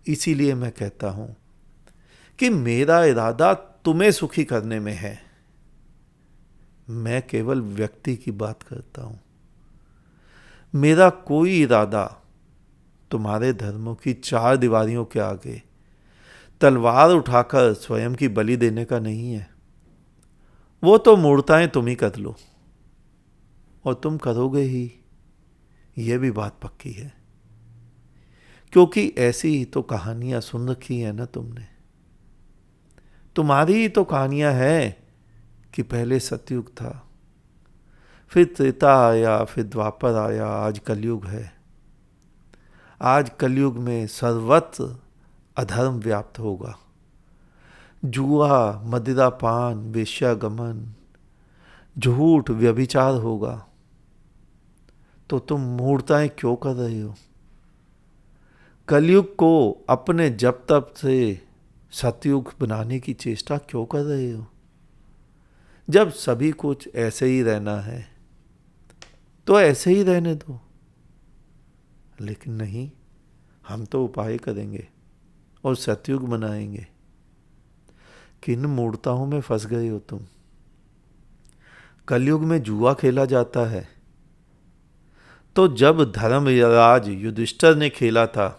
इसीलिए मैं कहता हूं कि मेरा इरादा तुम्हें सुखी करने में है। मैं केवल व्यक्ति की बात करता हूं। मेरा कोई इरादा तुम्हारे धर्मों की 4 दीवारियों के आगे तलवार उठाकर स्वयं की बलि देने का नहीं है। वो तो मूर्ताएं तुम ही कर लो, और तुम करोगे ही, ये भी बात पक्की है, क्योंकि ऐसी ही तो कहानियां सुन रखी है ना तुमने। तुम्हारी ही तो कहानियां हैं कि पहले सतयुग था, फिर त्रेता आया, फिर द्वापर आया, आज कलयुग है। आज कलयुग में सर्वत्र अधर्म व्याप्त होगा। जुआ, मदिरा पान, वेश्यागमन, झूठ, व्यभिचार होगा। तो तुम मूर्ताएं क्यों कर रहे हो? कलयुग को अपने जब तब से सतयुग बनाने की चेष्टा क्यों कर रहे हो? जब सभी कुछ ऐसे ही रहना है तो ऐसे ही रहने दो। लेकिन नहीं, हम तो उपाय करेंगे और सतयुग बनाएंगे। किन मूर्ताओं में फंस गए हो तुम? कलयुग में जुआ खेला जाता है, तो जब धर्मराज युधिष्ठिर ने खेला था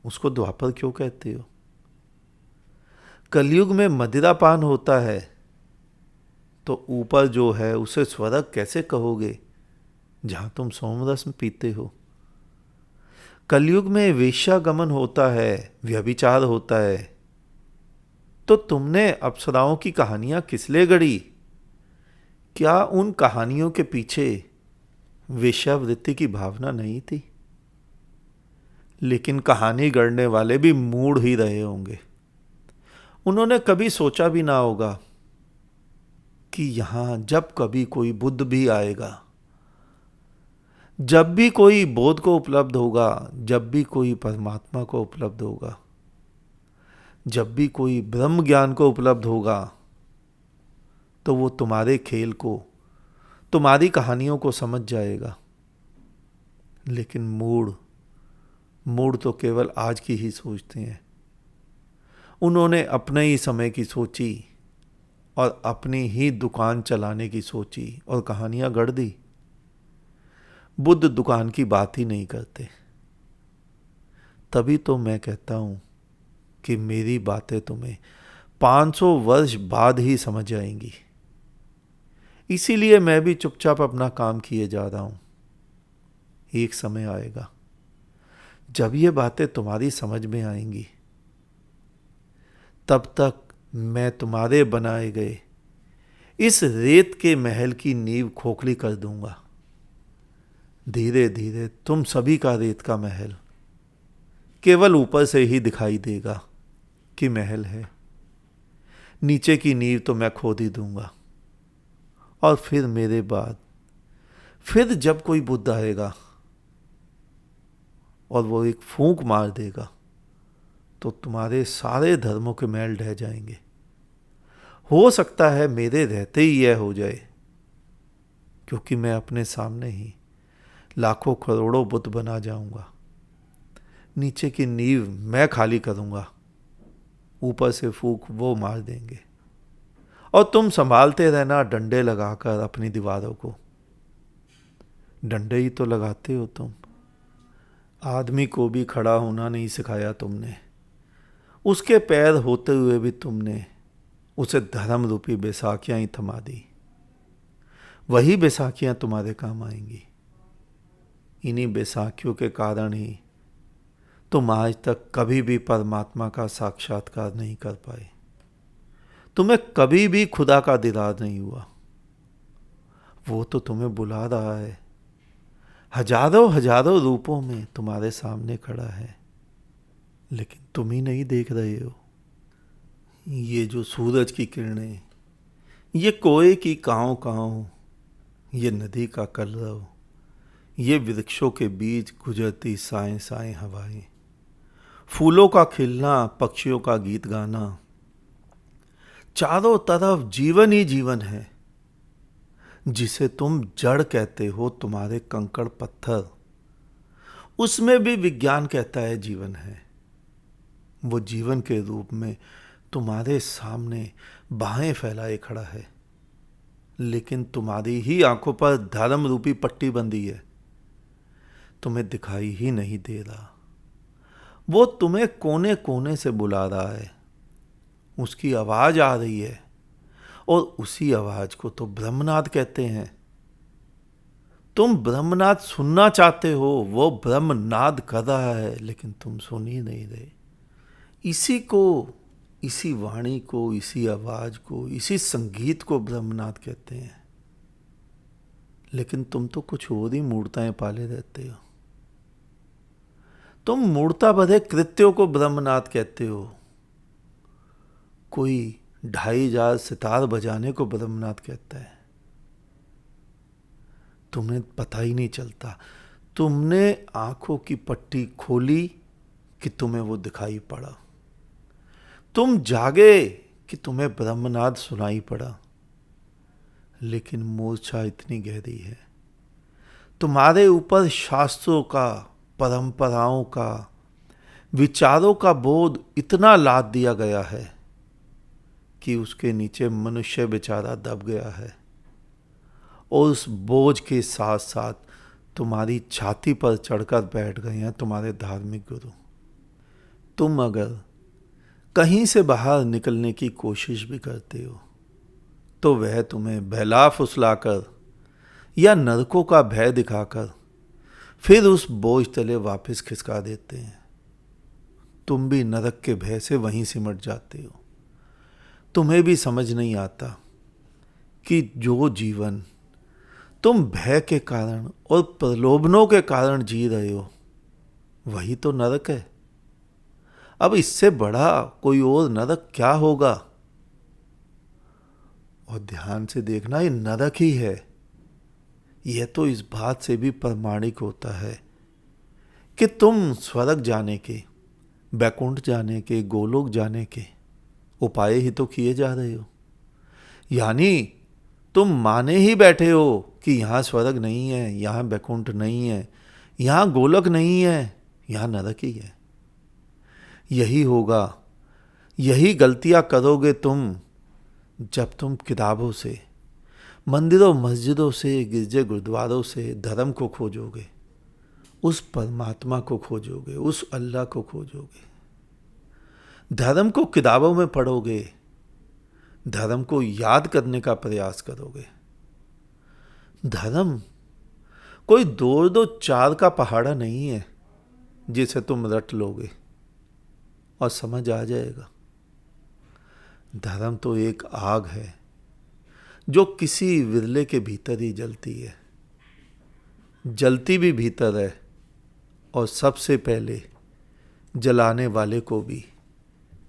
उसको द्वापर क्यों कहते हो? कलयुग में मदिरा पान होता है, तो ऊपर जो है उसे स्वर्ग कैसे कहोगे जहां तुम सोमरस में पीते हो? कलयुग में वेश्यागमन होता है, व्यभिचार होता है, तो तुमने अप्सराओं की कहानियां किस लिए गढ़ी? क्या उन कहानियों के पीछे वेश्यावृत्ति की भावना नहीं थी? लेकिन कहानी गढ़ने वाले भी मूढ़ ही रहे होंगे। उन्होंने कभी सोचा भी ना होगा कि यहां जब कभी कोई बुद्ध भी आएगा, जब भी कोई बोध को उपलब्ध होगा, जब भी कोई परमात्मा को उपलब्ध होगा, जब भी कोई ब्रह्म ज्ञान को उपलब्ध होगा, तो वो तुम्हारे खेल को, तुम्हारी कहानियों को समझ जाएगा। लेकिन मूढ़ तो केवल आज की ही सोचते हैं। उन्होंने अपने ही समय की सोची और अपनी ही दुकान चलाने की सोची और कहानियां गढ़ दी। बुद्ध दुकान की बात ही नहीं करते। तभी तो मैं कहता हूं कि मेरी बातें तुम्हें 500 वर्ष बाद ही समझ आएंगी। इसीलिए मैं भी चुपचाप अपना काम किए जा रहा हूं। एक समय आएगा जब ये बातें तुम्हारी समझ में आएंगी। तब तक मैं तुम्हारे बनाए गए इस रेत के महल की नींव खोखली कर दूंगा। धीरे धीरे तुम सभी का रेत का महल केवल ऊपर से ही दिखाई देगा कि महल है। नीचे की नींव तो मैं खोद ही दूंगा। और फिर मेरे बाद, फिर जब कोई बुद्ध आएगा और वो एक फूंक मार देगा, तो तुम्हारे सारे धर्मों के मैल ढह जाएंगे। हो सकता है मेरे रहते ही यह हो जाए, क्योंकि मैं अपने सामने ही लाखों करोड़ों बुद्ध बना जाऊंगा। नीचे की नींव मैं खाली करूंगा, ऊपर से फूंक वो मार देंगे, और तुम संभालते रहना डंडे लगाकर अपनी दीवारों को। डंडे ही तो लगाते हो तुम। आदमी को भी खड़ा होना नहीं सिखाया तुमने। उसके पैर होते हुए भी तुमने उसे धर्म रूपी बैसाखियां ही थमा दी। वही बैसाखियां तुम्हारे काम आएंगी। इन्हीं बैसाखियों के कारण ही तुम आज तक कभी भी परमात्मा का साक्षात्कार नहीं कर पाए। तुम्हें कभी भी खुदा का दीदार नहीं हुआ। वो तो तुम्हें बुला रहा है, हजारों हजारों रूपों में तुम्हारे सामने खड़ा है, लेकिन तुम ही नहीं देख रहे हो। ये जो सूरज की किरणें, ये कोए की काँव काँव, ये नदी का कलरव, ये वृक्षों के बीच गुजरती साएं साएं हवाएं, फूलों का खिलना, पक्षियों का गीत गाना, चारों तरफ जीवन ही जीवन है। जिसे तुम जड़ कहते हो, तुम्हारे कंकड़ पत्थर, उसमें भी विज्ञान कहता है जीवन है। वो जीवन के रूप में तुम्हारे सामने बाहें फैलाए खड़ा है, लेकिन तुम्हारी ही आंखों पर धर्म रूपी पट्टी बंधी है। तुम्हें दिखाई ही नहीं दे रहा। वो तुम्हें कोने कोने से बुला रहा है। उसकी आवाज आ रही है और उसी आवाज को तो ब्रह्मनाद कहते हैं। तुम ब्रह्मनाद सुनना चाहते हो, वो ब्रह्मनाद कर रहा है, लेकिन तुम सुन ही नहीं रहे। इसी को, इसी वाणी को, इसी आवाज को, इसी संगीत को ब्रह्मनाद कहते हैं। लेकिन तुम तो कुछ और ही मूर्ताएं पाले रहते हो। तुम मूर्ता भरे कृत्यों को ब्रह्मनाद कहते हो। कोई 2,500 सितार बजाने को ब्रह्मनाद कहता है। तुम्हें पता ही नहीं चलता। तुमने आंखों की पट्टी खोली कि तुम्हें वो दिखाई पड़ा। तुम जागे कि तुम्हें ब्रह्मनाद सुनाई पड़ा। लेकिन मूर्छा इतनी गहरी है, तुम्हारे ऊपर शास्त्रों का, परंपराओं का, विचारों का बोध इतना लाद दिया गया है कि उसके नीचे मनुष्य बेचारा दब गया है। और उस बोझ के साथ साथ तुम्हारी छाती पर चढ़कर बैठ गए हैं तुम्हारे धार्मिक गुरु। तुम अगर कहीं से बाहर निकलने की कोशिश भी करते हो तो वह तुम्हें बहला फुसलाकर या नरकों का भय दिखाकर फिर उस बोझ तले वापस खिसका देते हैं। तुम भी नरक के भय से वहीं सिमट जाते हो। तुम्हें भी समझ नहीं आता कि जो जीवन तुम भय के कारण और प्रलोभनों के कारण जी रहे हो, वही तो नरक है। अब इससे बड़ा कोई और नरक क्या होगा? और ध्यान से देखना, ये नरक ही है। यह तो इस बात से भी प्रमाणिक होता है कि तुम स्वर्ग जाने के, बैकुंठ जाने के, गोलोक जाने के उपाय ही तो किए जा रहे हो। यानी तुम माने ही बैठे हो कि यहां स्वर्ग नहीं है, यहां बैकुंठ नहीं है, यहां गोलक नहीं है, यहां नरक ही है। यही होगा, यही गलतियां करोगे तुम जब तुम किताबों से, मंदिरों मस्जिदों से, गिरजे गुरुद्वारों से धर्म को खोजोगे, उस परमात्मा को खोजोगे, उस अल्लाह को खोजोगे। धर्म को किताबों में पढ़ोगे, धर्म को याद करने का प्रयास करोगे। धर्म कोई 2-2 4 का पहाड़ा नहीं है जिसे तुम रट लोगे और समझ आ जाएगा। धर्म तो एक आग है जो किसी विरले के भीतर ही जलती है, जलती भी भीतर है और सबसे पहले जलाने वाले को भी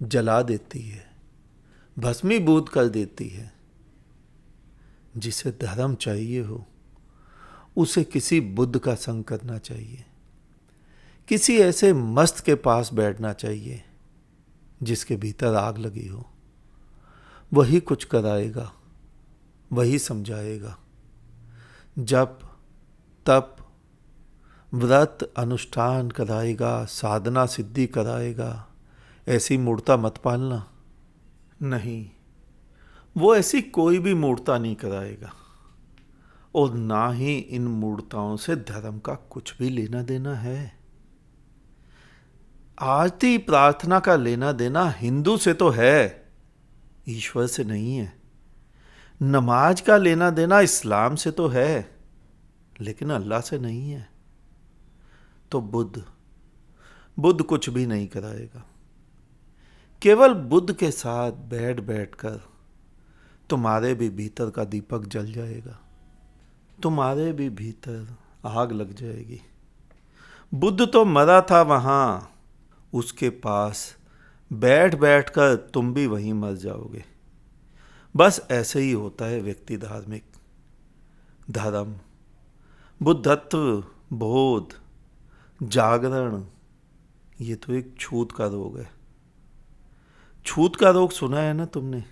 जला देती है, भस्मीभूत कर देती है। जिसे धर्म चाहिए हो उसे किसी बुद्ध का संग करना चाहिए, किसी ऐसे मस्त के पास बैठना चाहिए जिसके भीतर आग लगी हो। वही कुछ कराएगा, वही समझाएगा। जप तप व्रत अनुष्ठान कराएगा, साधना सिद्धि कराएगा। ऐसी मूर्ता मत पालना। नहीं, वो ऐसी कोई भी मूर्ता नहीं कराएगा और ना ही इन मूर्ताओं से धर्म का कुछ भी लेना देना है। आरती प्रार्थना का लेना देना हिंदू से तो है, ईश्वर से नहीं है। नमाज का लेना देना इस्लाम से तो है, लेकिन अल्लाह से नहीं है। तो बुद्ध कुछ भी नहीं कराएगा। केवल बुद्ध के साथ बैठ बैठकर तुम्हारे भी भीतर का दीपक जल जाएगा, तुम्हारे भी भीतर आग लग जाएगी। बुद्ध तो मरा था वहां, उसके पास बैठ बैठकर तुम भी वहीं मर जाओगे। बस ऐसे ही होता है व्यक्ति धार्मिक। धर्म, बुद्धत्व, बोध, जागरण, ये तो एक छूत का रोग है। छूत का रोग सुना है ना तुमने,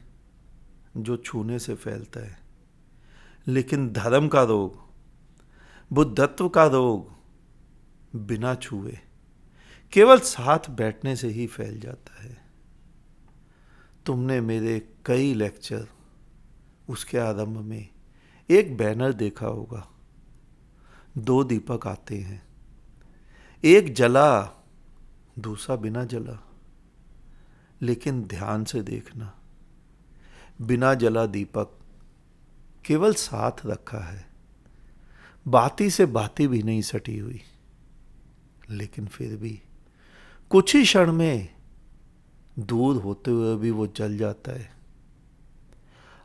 जो छूने से फैलता है। लेकिन धर्म का रोग, बुद्धत्व का रोग बिना छुए केवल साथ बैठने से ही फैल जाता है। तुमने मेरे कई लेक्चर, उसके आरंभ में एक बैनर देखा होगा, 2 दीपक आते हैं, एक जला दूसरा बिना जला। लेकिन ध्यान से देखना, बिना जला दीपक केवल साथ रखा है, बाती से बाती भी नहीं सटी हुई, लेकिन फिर भी कुछ ही क्षण में दूर होते हुए भी वो जल जाता है।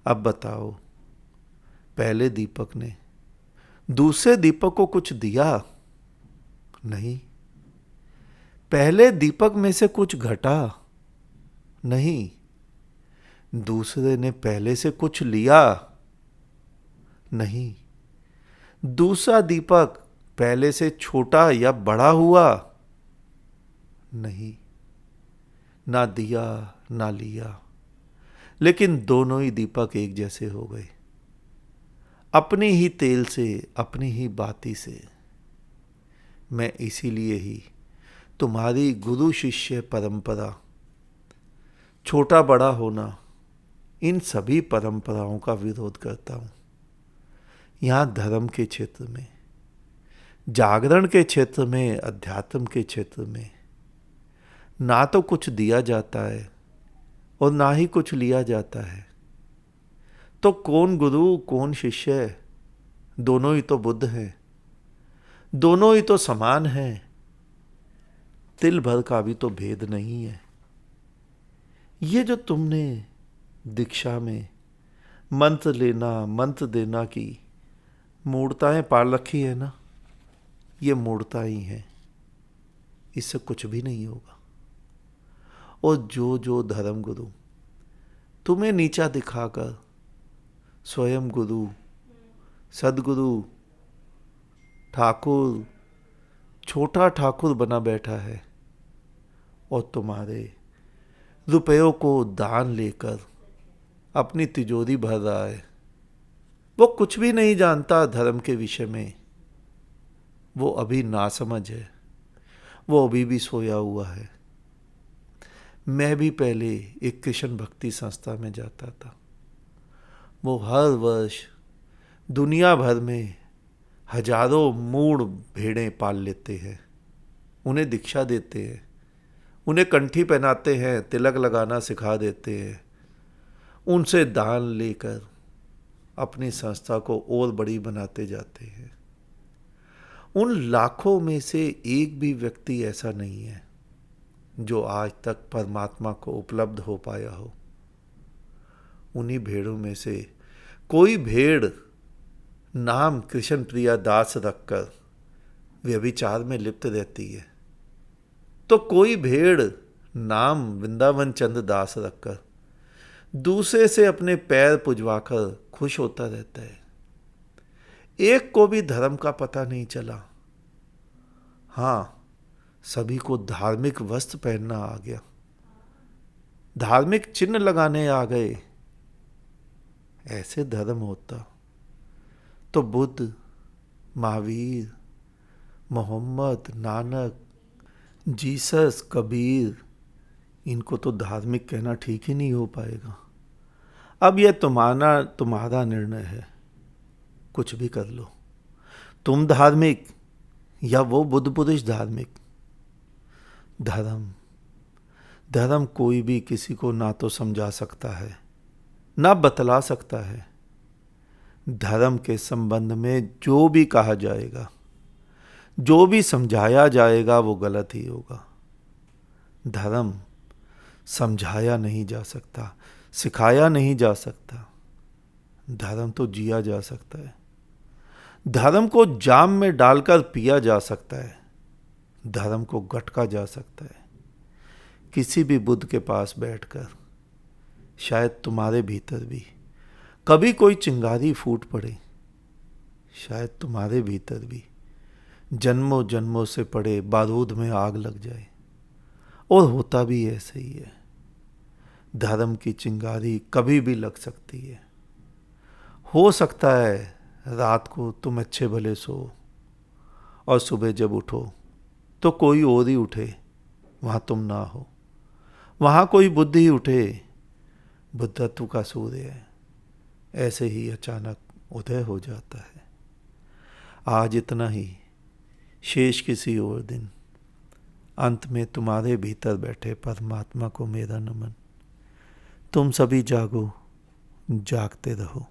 अब बताओ, पहले दीपक ने दूसरे दीपक को कुछ दिया? नहीं। पहले दीपक में से कुछ घटा? नहीं। दूसरे ने पहले से कुछ लिया? नहीं। दूसरा दीपक पहले से छोटा या बड़ा हुआ? नहीं। ना दिया ना लिया, लेकिन दोनों ही दीपक एक जैसे हो गए, अपने ही तेल से, अपनी ही बाती से। मैं इसीलिए ही तुम्हारी गुरु शिष्य परंपरा, छोटा बड़ा होना, इन सभी परंपराओं का विरोध करता हूं। यहां धर्म के क्षेत्र में, जागरण के क्षेत्र में, अध्यात्म के क्षेत्र में ना तो कुछ दिया जाता है और ना ही कुछ लिया जाता है। तो कौन गुरु कौन शिष्य? दोनों ही तो बुद्ध हैं, दोनों ही तो समान हैं। तिल भर का भी तो भेद नहीं है। ये जो तुमने दीक्षा में मंत्र लेना, मंत्र देना की मूर्ताएं पाल रखी है ना, ये मूर्ता ही है, इससे कुछ भी नहीं होगा। और जो जो धर्म गुरु तुम्हें नीचा दिखाकर स्वयं गुरु, सदगुरु, ठाकुर, छोटा ठाकुर बना बैठा है और तुम्हारे रुपयों को दान लेकर अपनी तिजोरी भर रहा है, वो कुछ भी नहीं जानता धर्म के विषय में। वो अभी नासमझ है, वो अभी भी सोया हुआ है। मैं भी पहले एक कृष्ण भक्ति संस्था में जाता था। वो हर वर्ष दुनिया भर में हजारों मूढ़ भेड़ें पाल लेते हैं, उन्हें दीक्षा देते हैं, उन्हें कंठी पहनाते हैं, तिलक लगाना सिखा देते हैं, उनसे दान लेकर अपनी संस्था को और बड़ी बनाते जाते हैं। उन लाखों में से एक भी व्यक्ति ऐसा नहीं है जो आज तक परमात्मा को उपलब्ध हो पाया हो। उन्हीं भेड़ों में से कोई भेड़ नाम कृष्ण प्रिया दास रखकर व्यभिचार में लिप्त रहती है, तो कोई भेड़ नाम वृंदावन चंद्र दास रखकर दूसरे से अपने पैर पुजवाकर खुश होता रहता है। एक को भी धर्म का पता नहीं चला। हाँ, सभी को धार्मिक वस्त्र पहनना आ गया, धार्मिक चिन्ह लगाने आ गए। ऐसे धर्म होता तो बुद्ध, महावीर, मोहम्मद, नानक, जीसस, कबीर, इनको तो धार्मिक कहना ठीक ही नहीं हो पाएगा। अब यह तुम्हारा निर्णय है, कुछ भी कर लो। तुम धार्मिक या वो बुद्ध पुरुष धार्मिक। धर्म कोई भी किसी को ना तो समझा सकता है, ना बतला सकता है। धर्म के संबंध में जो भी कहा जाएगा, जो भी समझाया जाएगा, वो गलत ही होगा। धर्म समझाया नहीं जा सकता, सिखाया नहीं जा सकता। धर्म तो जिया जा सकता है। धर्म को जाम में डालकर पिया जा सकता है, धर्म को गटका जा सकता है। किसी भी बुद्ध के पास बैठकर शायद तुम्हारे भीतर भी कभी कोई चिंगारी फूट पड़े, शायद तुम्हारे भीतर भी जन्मों जन्मों से पड़े बारूद में आग लग जाए। और होता भी ऐसे ही है। धर्म की चिंगारी कभी भी लग सकती है। हो सकता है रात को तुम अच्छे भले सो और सुबह जब उठो तो कोई और ही उठे, वहां तुम ना हो। वहां कोई बुद्ध ही उठे, बुद्धत्व का सूर्य है, ऐसे ही अचानक उदय हो जाता है। आज इतना ही, शेष किसी और दिन। अंत में तुम्हारे भीतर बैठे परमात्मा को मेरा नमन। तुम सभी जागो जागते रहो।